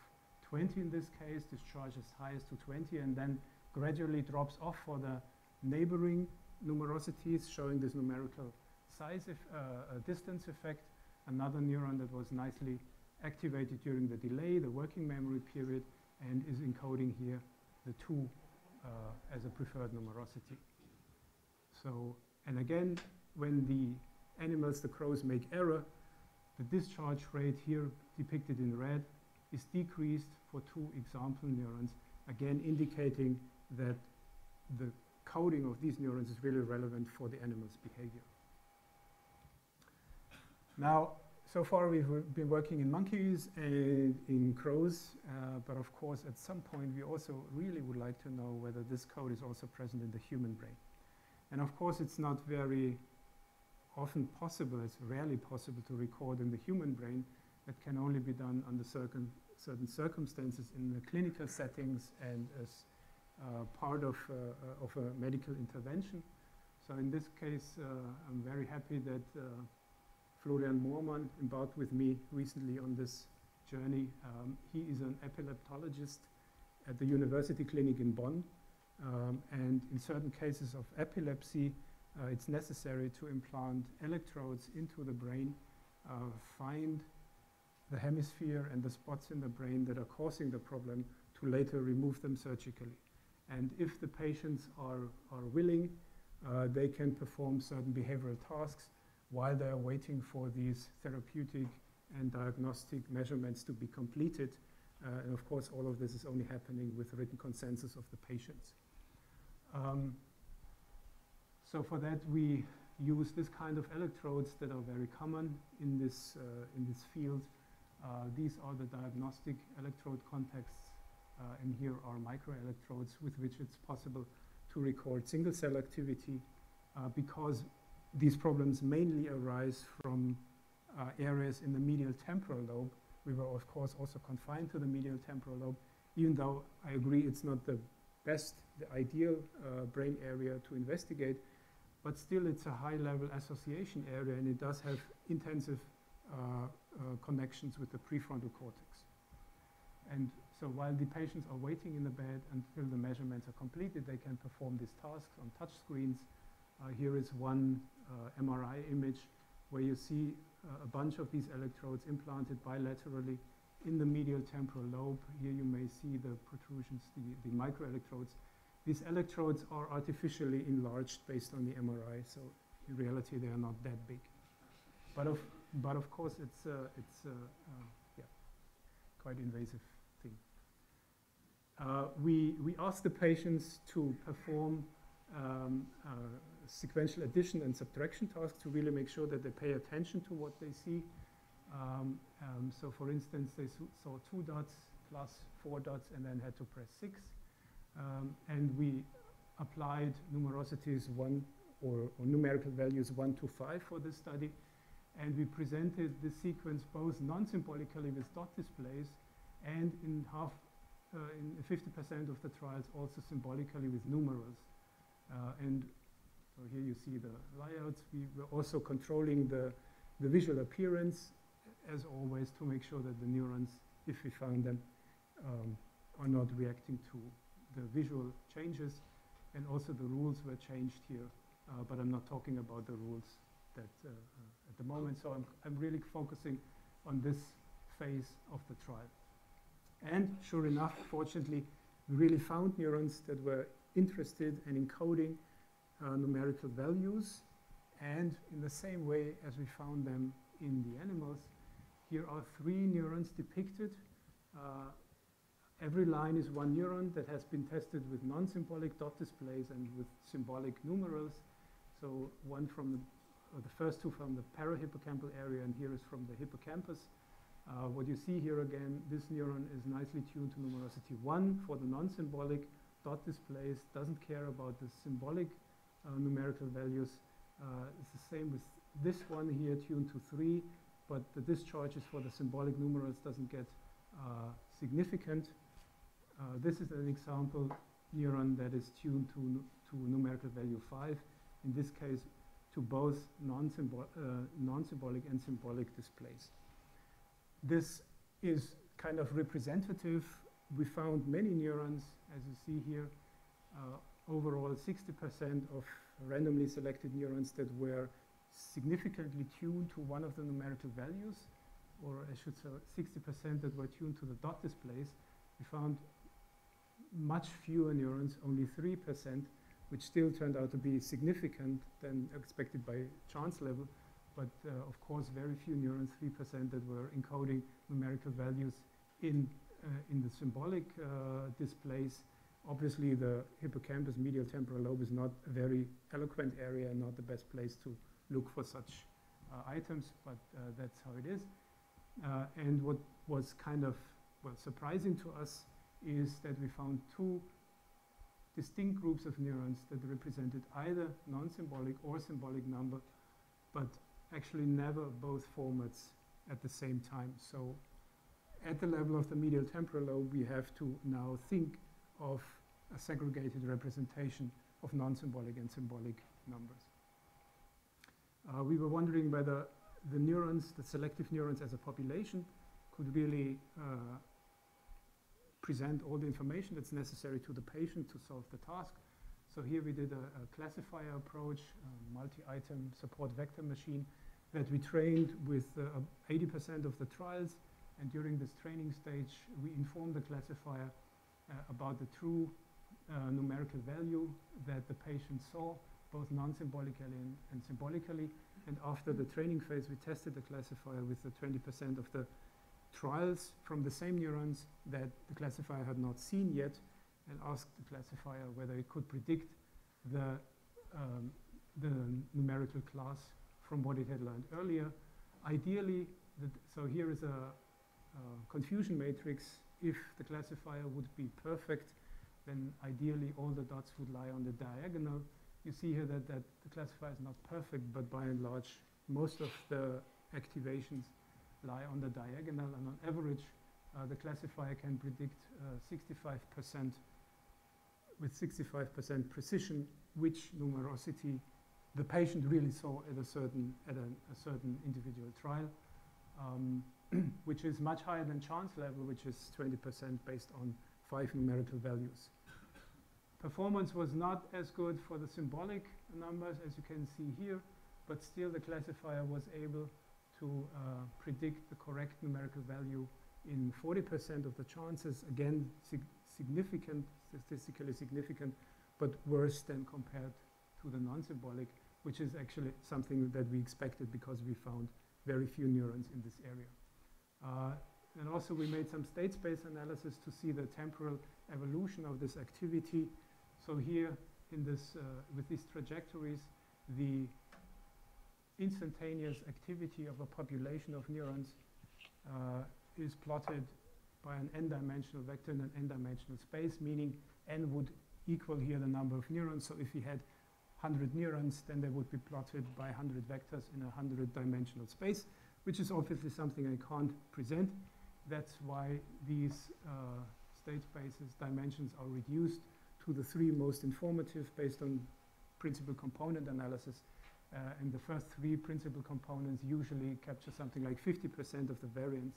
20 in this case, discharge as high as to 20, and then gradually drops off for the neighboring numerosities, showing this numerical size distance effect. Another neuron that was nicely activated during the delay, the working memory period, and is encoding here the 2 as a preferred numerosity. So, and again, when the animals, the crows, make error, the discharge rate here depicted in red is decreased for 2 example neurons, again indicating that the coding of these neurons is really relevant for the animal's behavior. Now, so far we've been working in monkeys and in crows, but of course at some point we also really would like to know whether this code is also present in the human brain. And of course it's not very often possible, it's rarely possible to record in the human brain. That can only be done under certain circumstances in the clinical settings and as part of a medical intervention. So in this case, I'm very happy that Florian Moormann embarked with me recently on this journey. He is an epileptologist at the University Clinic in Bonn. And in certain cases of epilepsy, it's necessary to implant electrodes into the brain, find the hemisphere and the spots in the brain that are causing the problem, to later remove them surgically. And if the patients are willing, they can perform certain behavioral tasks while they are waiting for these therapeutic and diagnostic measurements to be completed. And of course, all of this is only happening with written consensus of the patients. So for that, we use this kind of electrodes that are very common in this field. These are the diagnostic electrode contacts, and here are microelectrodes with which it's possible to record single cell activity, because these problems mainly arise from areas in the medial temporal lobe. We were of course also confined to the medial temporal lobe, even though I agree it's not the best, the ideal brain area to investigate, but still it's a high level association area, and it does have intensive connections with the prefrontal cortex. And so while the patients are waiting in the bed until the measurements are completed, they can perform these tasks on touch screens. Here is one MRI image where you see a bunch of these electrodes implanted bilaterally in the medial temporal lobe. Here you may see the protrusions, the microelectrodes. These electrodes are artificially enlarged based on the MRI, so in reality they are not that big. But of course it's yeah, quite invasive thing. We ask the patients to perform sequential addition and subtraction tasks to really make sure that they pay attention to what they see. So for instance, they saw 2 dots plus 4 dots and then had to press 6. And we applied numerosities 1 or numerical values 1 to 5 for this study. And we presented this sequence both non-symbolically with dot displays and in 50% of the trials also symbolically with numerals. And so here you see the layouts. We were also controlling the visual appearance, as always, to make sure that the neurons, if we found them, are not reacting to the visual changes. And also the rules were changed here, but I'm not talking about the rules that at the moment. So I'm really focusing on this phase of the trial. And sure enough, fortunately, we really found neurons that were interested in encoding numerical values. And in the same way as we found them in the animals, here are 3 neurons depicted. Every line is 1 neuron that has been tested with non-symbolic dot displays and with symbolic numerals. So one from the first 2 from the parahippocampal area, and here is from the hippocampus. What you see here again, this neuron is nicely tuned to numerosity 1 for the non-symbolic dot displays, doesn't care about the symbolic numerical values. It's the same with this one here, tuned to 3, but the discharges for the symbolic numerals doesn't get significant. This is an example neuron that is tuned to numerical value 5. In this case, to both non-symbolic and symbolic displays. This is kind of representative. We found many neurons, as you see here, overall 60% of randomly selected neurons that were significantly tuned to one of the numerical values, or I should say 60% that were tuned to the dot displays. We found much fewer neurons, only 3%, which still turned out to be significant than expected by chance level, but of course very few neurons, 3%, that were encoding numerical values in the symbolic displays. Obviously the hippocampus medial temporal lobe is not a very eloquent area, not the best place to look for such items, but that's how it is. And what was kind of surprising to us is that we found two distinct groups of neurons that represented either non-symbolic or symbolic number, but actually never both formats at the same time. So at the level of the medial temporal lobe, we have to now think of a segregated representation of non-symbolic and symbolic numbers. We were wondering whether the neurons, the selective neurons as a population, could really present all the information that's necessary to the patient to solve the task. So here we did a classifier approach, a multi-item support vector machine that we trained with 80% of the trials. And during this training stage, we informed the classifier about the true numerical value that the patient saw, both non-symbolically and symbolically. And after the training phase, we tested the classifier with the 20% of the trials from the same neurons that the classifier had not seen yet, and asked the classifier whether it could predict the numerical class from what it had learned earlier. Ideally, so here is a confusion matrix. If the classifier would be perfect, then ideally all the dots would lie on the diagonal. You see here that the classifier is not perfect, but by and large, most of the activations lie on the diagonal, and on average, the classifier can predict 65% with 65% precision which numerosity the patient really saw at a certain individual trial, which is much higher than chance level, which is 20% based on 5 numerical values. Performance was not as good for the symbolic numbers, as you can see here, but still the classifier was able to predict the correct numerical value in 40% of the chances. Again, significant, statistically significant, but worse than compared to the non-symbolic, which is actually something that we expected because we found very few neurons in this area. And also we made some state space analysis to see the temporal evolution of this activity. So here in this, with these trajectories, the instantaneous activity of a population of neurons is plotted by an n-dimensional vector in an n-dimensional space, meaning n would equal here the number of neurons. So if we had 100 neurons, then they would be plotted by 100 vectors in a 100-dimensional space, which is obviously something I can't present. That's why these state spaces dimensions are reduced to the 3 most informative based on principal component analysis. And the first 3 principal components usually capture something like 50% of the variance.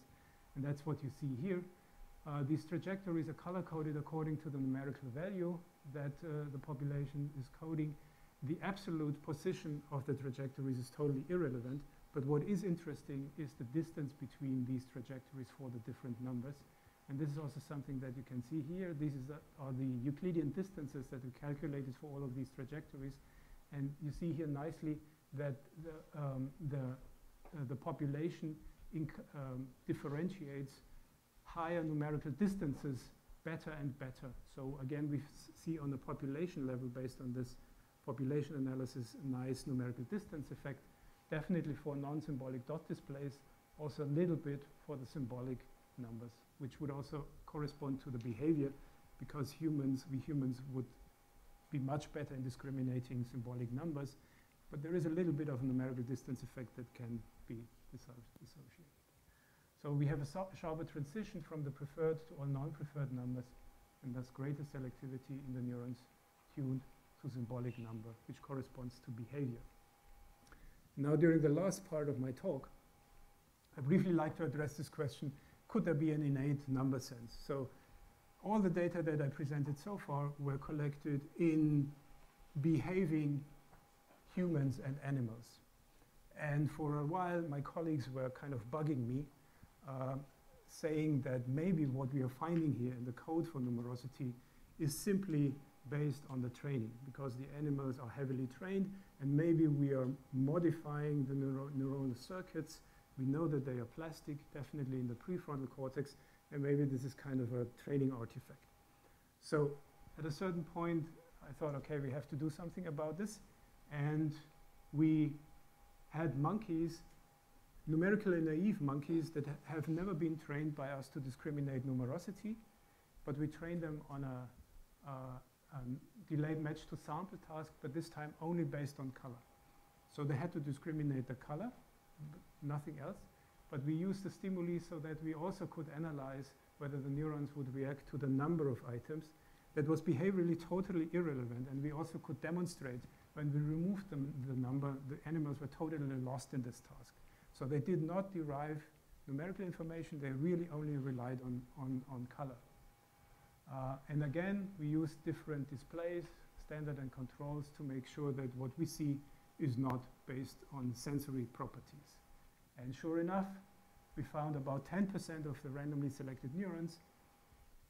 And that's what you see here. These trajectories are color-coded according to the numerical value that the population is coding. The absolute position of the trajectories is totally irrelevant, but what is interesting is the distance between these trajectories for the different numbers. And this is also something that you can see here. These are the Euclidean distances that we calculated for all of these trajectories. And you see here nicely that the population differentiates higher numerical distances better and better. So again, we see on the population level, based on this population analysis, a nice numerical distance effect, definitely for non-symbolic dot displays, also a little bit for the symbolic numbers, which would also correspond to the behavior, because we humans would be much better in discriminating symbolic numbers, but there is a little bit of a numerical distance effect that can be dissociated. So we have a sharper transition from the preferred to all non-preferred numbers, and thus greater selectivity in the neurons tuned to symbolic number, which corresponds to behavior. Now, during the last part of my talk, I briefly like to address this question, could there be an innate number sense? So all the data that I presented so far were collected in behaving humans and animals. And for a while, my colleagues were kind of bugging me, saying that maybe what we are finding here in the code for numerosity is simply based on the training, because the animals are heavily trained, and maybe we are modifying the neuronal circuits. We know that they are plastic, definitely in the prefrontal cortex, and maybe this is kind of a training artifact. So at a certain point, I thought, okay, we have to do something about this, and we had monkeys, numerically naive monkeys that have never been trained by us to discriminate numerosity, but we trained them on a delayed match to sample task, but this time only based on color. So they had to discriminate the color, nothing else, but we used the stimuli so that we also could analyze whether the neurons would react to the number of items. That was behaviorally totally irrelevant, and we also could demonstrate when we removed the number, the animals were totally lost in this task. So they did not derive numerical information, they really only relied on color. And again, we use different displays, standard and controls, to make sure that what we see is not based on sensory properties. And sure enough, we found about 10% of the randomly selected neurons,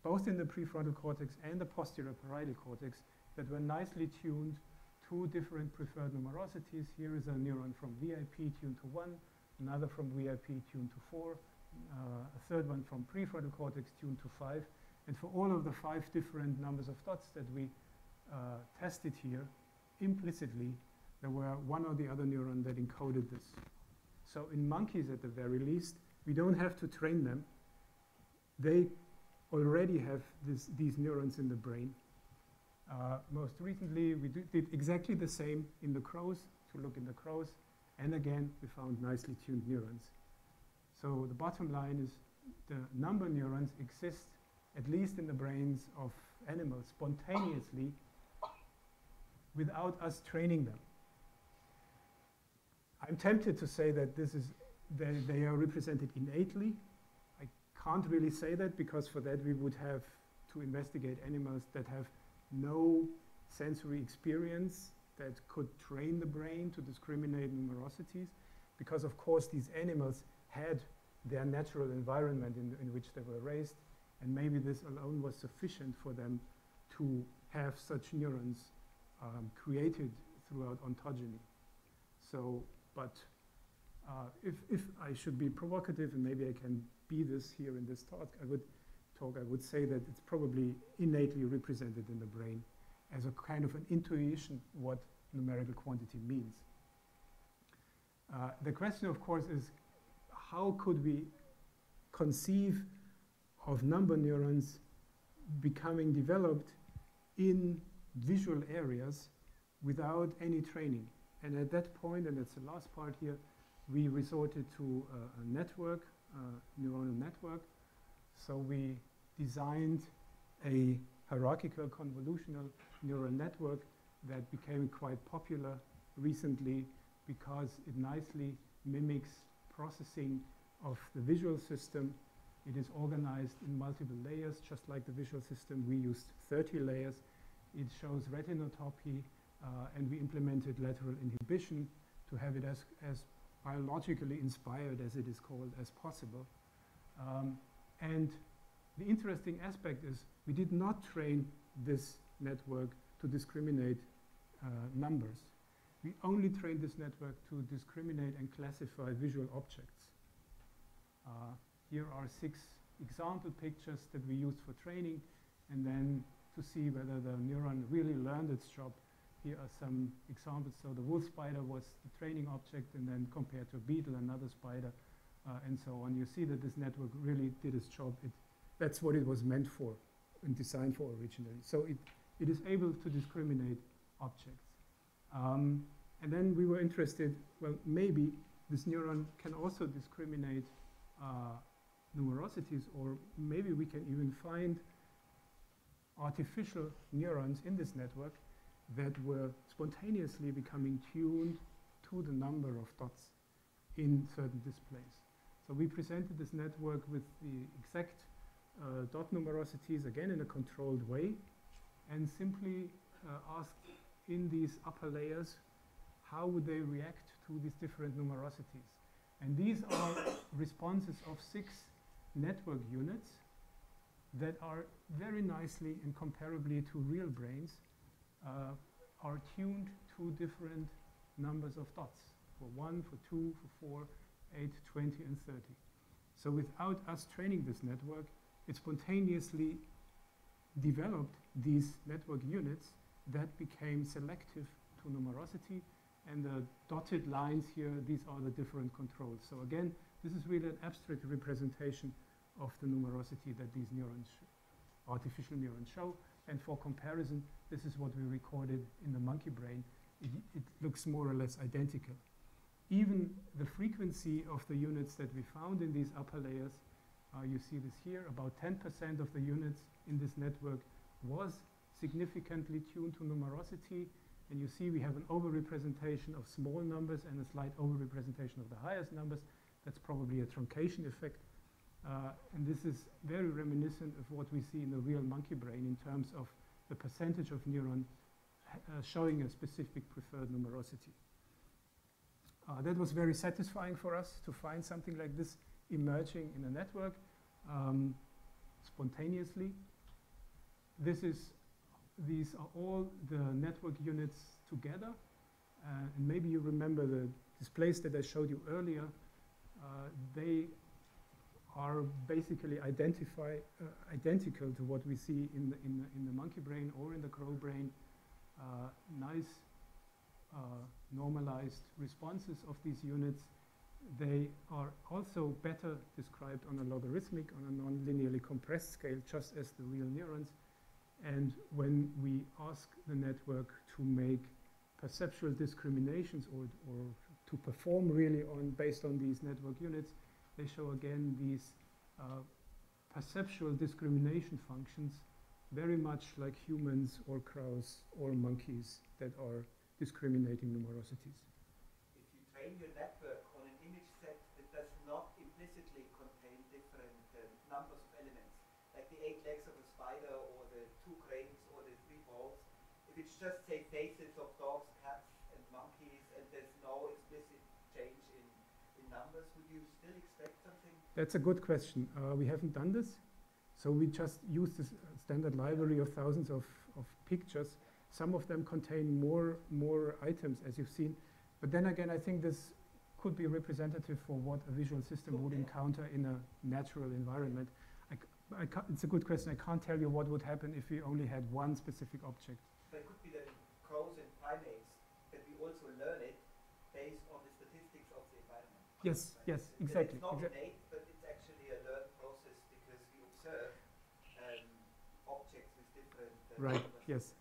both in the prefrontal cortex and the posterior parietal cortex, that were nicely tuned to different preferred numerosities. Here is a neuron from VIP tuned to 1, another from VIP tuned to 4, a third one from prefrontal cortex tuned to 5. And for all of the 5 different numbers of dots that we tested here, implicitly, there were one or the other neuron that encoded this. So in monkeys, at the very least, we don't have to train them. They already have these neurons in the brain. Most recently, we did exactly the same in the crows, to look in the crows. And again, we found nicely tuned neurons. So the bottom line is the number neurons exist, at least in the brains of animals, spontaneously, without us training them. I'm tempted to say that they are represented innately. I can't really say that, because for that we would have to investigate animals that have no sensory experience that could train the brain to discriminate numerosities, because of course these animals had their natural environment in which they were raised, and maybe this alone was sufficient for them to have such neurons created throughout ontogeny. So, but if I should be provocative, and maybe I can be this here in this talk, I would say that it's probably innately represented in the brain as a kind of an intuition what numerical quantity means. The question, of course, is how could we conceive of number neurons becoming developed in visual areas without any training? And at that point, and that's the last part here, we resorted to a network, neuronal network. So we designed a hierarchical convolutional neural network that became quite popular recently because it nicely mimics processing of the visual system. It is organized in multiple layers, just like the visual system. We used 30 layers. It shows retinotopy, and we implemented lateral inhibition to have it as biologically inspired, as it is called, as possible. And the interesting aspect is we did not train this network to discriminate numbers. We only trained this network to discriminate and classify visual objects. Here are 6 example pictures that we used for training, and then to see whether the neuron really learned its job. Here are some examples. So the wolf spider was the training object, and then compared to a beetle, another spider, and so on. You see that this network really did its job. That's what it was meant for and designed for originally. So it is able to discriminate objects. And then we were interested, well, maybe this neuron can also discriminate numerosities, or maybe we can even find artificial neurons in this network that were spontaneously becoming tuned to the number of dots in certain displays. So we presented this network with the exact dot numerosities, again in a controlled way, and simply asked in these upper layers how would they react to these different numerosities. And these are responses of 6 network units that are very nicely and comparably to real brains are tuned to different numbers of dots, for 1, for 2, for 4, 8, 20, and 30. So without us training this network, it spontaneously developed these network units that became selective to numerosity, and the dotted lines here, these are the different controls. So again, this is really an abstract representation of the numerosity that these neurons, artificial neurons, show. And for comparison, this is what we recorded in the monkey brain. It looks more or less identical. Even the frequency of the units that we found in these upper layers, you see this here, about 10% of the units in this network was significantly tuned to numerosity. And you see we have an overrepresentation of small numbers and a slight overrepresentation of the highest numbers. That's probably a truncation effect. And this is very reminiscent of what we see in the real monkey brain in terms of the percentage of neuron showing a specific preferred numerosity. That was very satisfying for us to find something like this emerging in a network spontaneously. These are all the network units together. And maybe you remember the displays that I showed you earlier. They are basically identical to what we see in the monkey brain or in the crow brain. Nice normalized responses of these units. They are also better described on a logarithmic, on a non-linearly compressed scale, just as the real neurons. And when we ask the network to make perceptual discriminations or to perform really based on these network units, they show again these perceptual discrimination functions, very much like humans or crows or monkeys that are discriminating numerosities. If you train your network on an image set that does not implicitly contain different numbers of elements, like the 8 legs of a spider or the 2 cranes or the 3 balls, if it's just, say, faces of dogs, cats, and monkeys, and there's no explicit change in numbers, would you still expect something? That's a good question. We haven't done this. So we just use this standard library of thousands of pictures. Some of them contain more items, as you've seen. But then again, I think this could be representative for what a visual system would encounter in a natural environment. It's a good question. I can't tell you what would happen if we only had one specific object. But it could be that in crows and primates, that we also learn it based on the statistics of the environment. Yes, right? yes, exactly. It's not innate, but it's actually a learned process because we observe objects with different right, yes.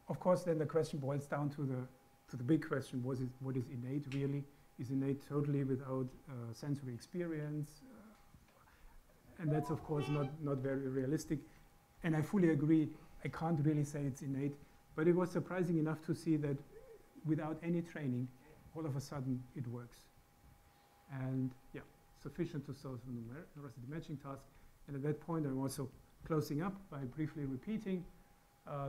Of course, then the question boils down to the big question, what is innate really? Is innate totally without sensory experience? And that's, of course, not very realistic. And I fully agree, I can't really say it's innate, but it was surprising enough to see that without any training, all of a sudden it works. And yeah, sufficient to solve the numerosity matching task. And at that point, I'm also closing up by briefly repeating.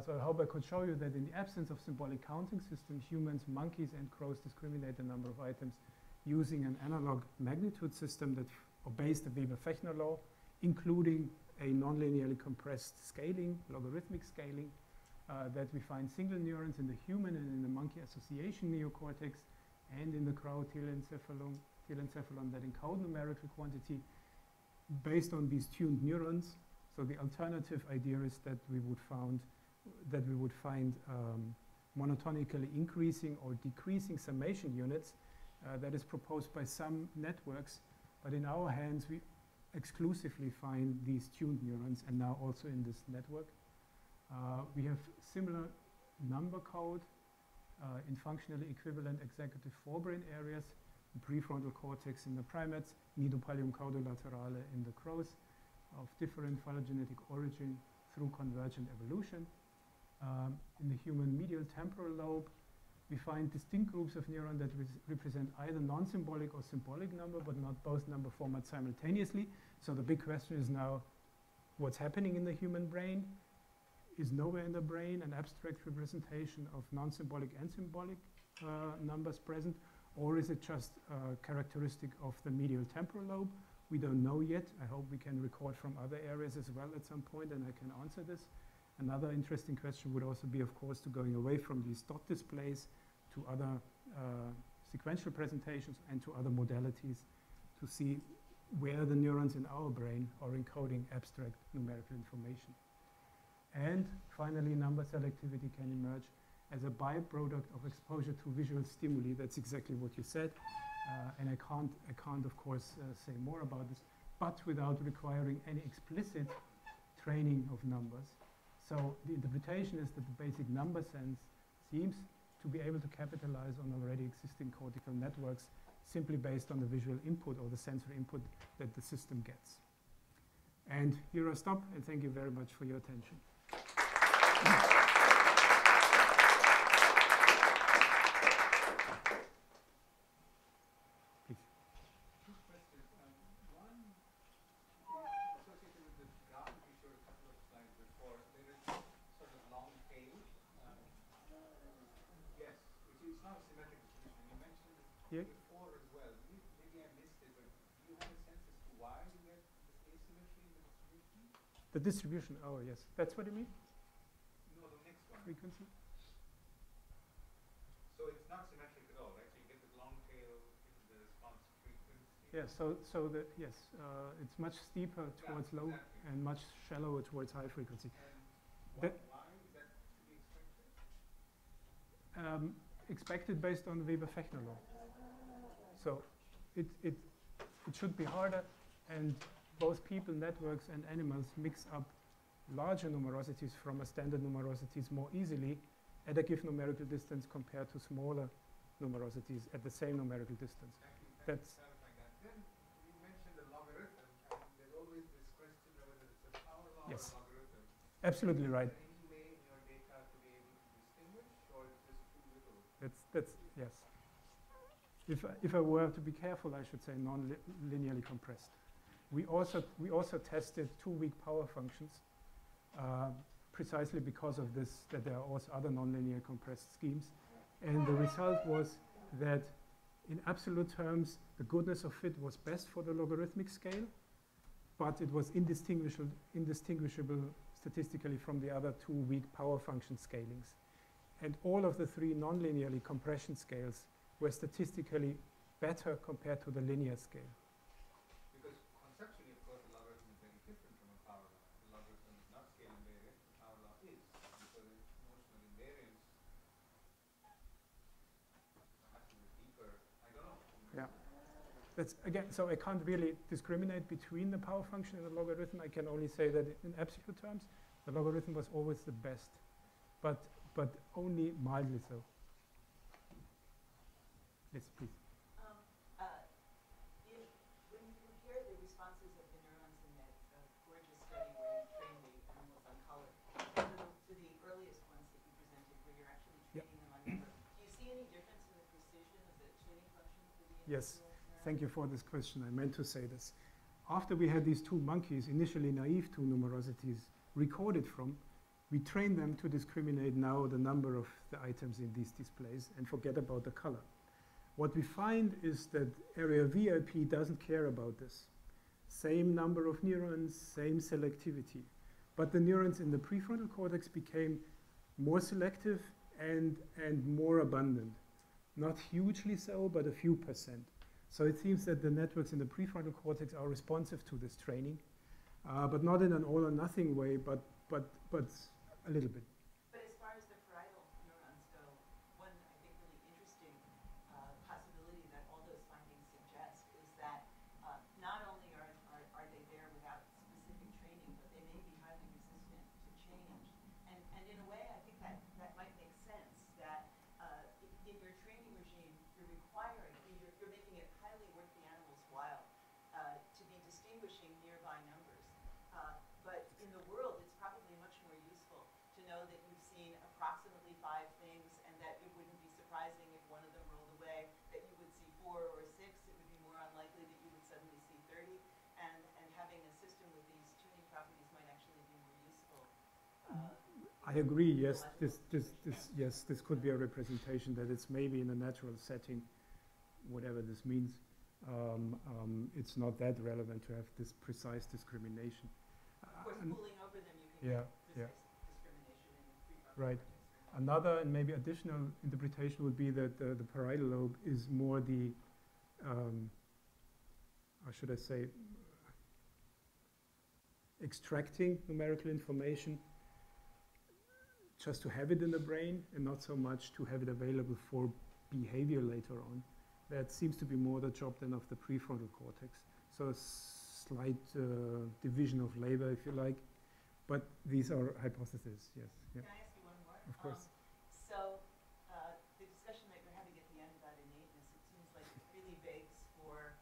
So I hope I could show you that in the absence of symbolic counting system, humans, monkeys, and crows discriminate the number of items using an analog magnitude system that obeys the Weber-Fechner law, including a non-linearly compressed scaling, logarithmic scaling, that we find single neurons in the human and in the monkey association neocortex, and in the crow telencephalon that encode numerical quantity based on these tuned neurons. So the alternative idea is that we would find monotonically increasing or decreasing summation units that is proposed by some networks, but in our hands we exclusively find these tuned neurons, and now also in this network. We have similar number code in functionally equivalent executive forebrain areas, prefrontal cortex in the primates, nidopallium caudolaterale in the crows, of different phylogenetic origin through convergent evolution. In the human medial temporal lobe, we find distinct groups of neurons that represent either non-symbolic or symbolic number, but not both number formats simultaneously. So the big question is now, what's happening in the human brain? Is nowhere in the brain an abstract representation of non-symbolic and symbolic numbers present, or is it just a characteristic of the medial temporal lobe? We don't know yet. I hope we can record from other areas as well at some point, and I can answer this. Another interesting question would also be, of course, to going away from these dot displays to other sequential presentations and to other modalities to see where the neurons in our brain are encoding abstract numerical information. And finally, number selectivity can emerge as a byproduct of exposure to visual stimuli. That's exactly what you said. And I can't, of course, say more about this, but without requiring any explicit training of numbers. So the interpretation is that the basic number sense seems to be able to capitalize on already existing cortical networks simply based on the visual input or the sensory input that the system gets. And here I stop, and thank you very much for your attention. Yeah. Before as well. Maybe I missed it, but do you have a sense as to why you get this asymmetry in the distribution? The distribution, oh yes. That's what you mean? No, the next one. Frequency? So it's not symmetric at all, right? So you get the long tail in the response frequency. Yeah, it's much steeper towards low exactly. and much shallower towards high frequency. And why is that to be expected? Expected based on the Weber-Fechner law. So it should be harder, and both people, networks, and animals mix up larger numerosities from a standard numerosities more easily at a given numerical distance compared to smaller numerosities at the same numerical distance. Thank you for clarifying that. Then you mentioned the logarithm, and there's always this question of whether it's a power law Yes. or a logarithm. Absolutely right. Is there any way in your data to be able to distinguish, or it's just too little? That's yes. If I were to be careful, I should say non-linearly compressed. We also tested 2-weak power functions precisely because of this, that there are also other non-linear compressed schemes. And the result was that in absolute terms, the goodness of fit was best for the logarithmic scale, but it was indistinguishable statistically from the other 2-weak power function scalings. And all of the 3 non-linearly compression scales were statistically better compared to the linear scale. Because conceptually, of course, the logarithm is very different from a power law. The logarithm is not scale invariant, the power law is. Because its notion of invariance has to be deeper. I don't know. Yeah. That's again, so I can't really discriminate between the power function and the logarithm. I can only say that in absolute terms, the logarithm was always the best, but only mildly so. Yes, please. When you compare the responses of the neurons in that gorgeous study where you train the animals on color to the earliest ones that you presented where you're actually training them on number, do you see any difference in the precision of the tuning function for the Yes. individual neurons? Thank you for this question. I meant to say this. After we had these 2 monkeys, initially naive to numerosities, recorded from, we trained them to discriminate now the number of the items in these displays and forget about the color. What we find is that area VIP doesn't care about this. Same number of neurons, same selectivity. But the neurons in the prefrontal cortex became more selective and more abundant. Not hugely so, but a few %. So it seems that the networks in the prefrontal cortex are responsive to this training, but not in an all or nothing way, but a little bit. But as far as the parietal neurons go, one, I think, really interesting possibility that all those findings suggest is that not only are they there without specific training, but they may be highly resistant to change. And in a way, I think that might make sense, that in your training regime, you're making it highly worth the animal's while to be distinguishing nearby numbers. But in the world, it's probably much more useful to know that you've seen approximately 5 things and that it wouldn't be surprising I agree. Yes, biological system. yes, this could be a representation that it's maybe in a natural setting, whatever this means. It's not that relevant to have this precise discrimination. Of course, And pooling over them, you can yeah, get yeah. discrimination in prefrontal Right. cortex. Another and maybe additional interpretation would be that the parietal lobe is more the, how should I say, extracting numerical information just to have it in the brain and not so much to have it available for behavior later on. That seems to be more the job than of the prefrontal cortex. So a slight division of labor, if you like. But these are hypotheses, yes. Yeah. Can I ask you one more? Of course. So the discussion that you're having at the end about innateness, it seems like it really begs for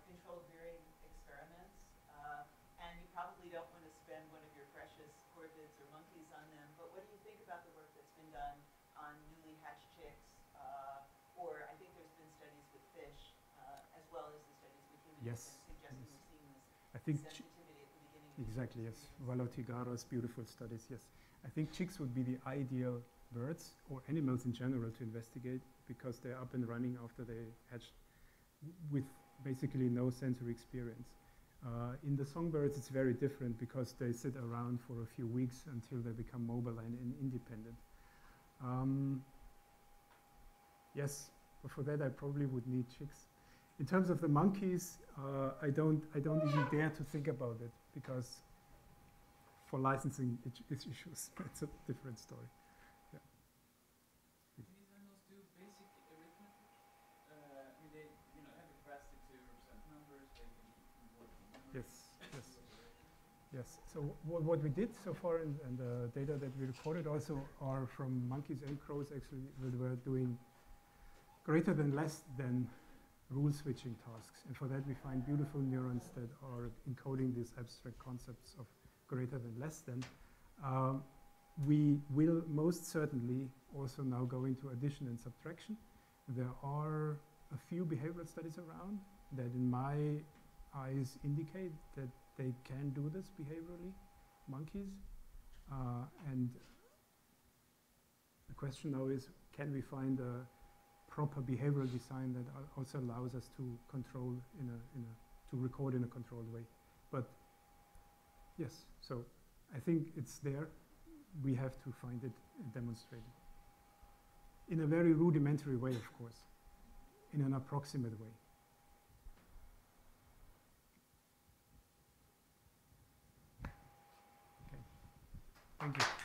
controlled veering experiments. And you probably don't want to spend one of your precious corvids or monkeys on them. But what do you think about the work that's been done on newly hatched chicks? Or I think there's been studies with fish, as well as the studies with humans, Yes, suggesting yes. we're seeing this I think sensitivity at the beginning. Of exactly, the yes. experience. Valotigaro's beautiful studies, yes. I think chicks would be the ideal birds or animals in general to investigate because they're up and running after they hatched with basically no sensory experience. In the songbirds, it's very different because they sit around for a few weeks until they become mobile and independent. Yes, but for that I probably would need chicks. In terms of the monkeys, I don't even dare to think about it because for licensing issues, it's a different story. Can these animals do basic arithmetic? I mean, they have the capacity to represent numbers. They can import numbers. Yes, yes, yes. So what we did so far, and the data that we recorded also are from monkeys and crows. Actually, we were doing greater than, less than rule switching tasks, and for that we find beautiful neurons that are encoding these abstract concepts of greater than, less than. We will most certainly also now go into addition and subtraction. There are a few behavioral studies around that in my eyes indicate that they can do this behaviorally, monkeys. And the question now is, can we find a proper behavioral design that also allows us to control to record in a controlled way? But yes, so I think it's there. We have to find it and demonstrate it. In a very rudimentary way, of course. In an approximate way. Okay. Thank you.